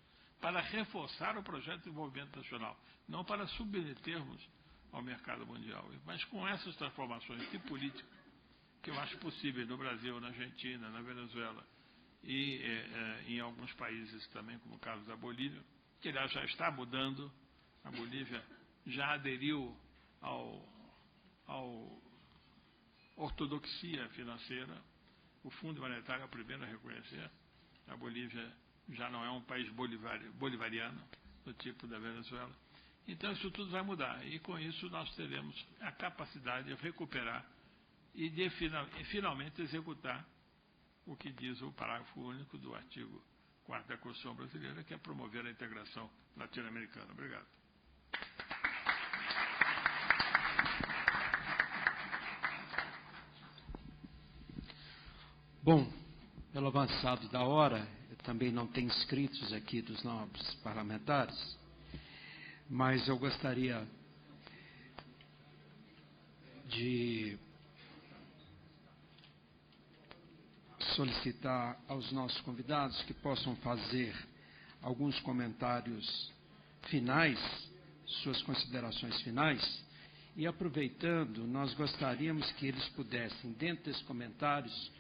I: para reforçar o projeto de desenvolvimento nacional, não para submetermos ao mercado mundial. Mas com essas transformações de política, que eu acho possível no Brasil, na Argentina, na Venezuela e em alguns países também, como o caso da Bolívia, que aliás já está mudando. A Bolívia já aderiu ao ortodoxia financeira. O Fundo Monetário é o primeiro a reconhecer. A Bolívia já não é um país bolivariano, do tipo da Venezuela. Então, isso tudo vai mudar. E, com isso, nós teremos a capacidade de recuperar e de finalmente executar o que diz o parágrafo único do artigo 4º da Constituição Brasileira, que é promover a integração latino-americana. Obrigado.
B: Bom, pelo avançado da hora, eu também não tenho inscritos aqui dos nobres parlamentares, mas eu gostaria de solicitar aos nossos convidados que possam fazer alguns comentários finais, suas considerações finais, e aproveitando, nós gostaríamos que eles pudessem, dentro desses comentários,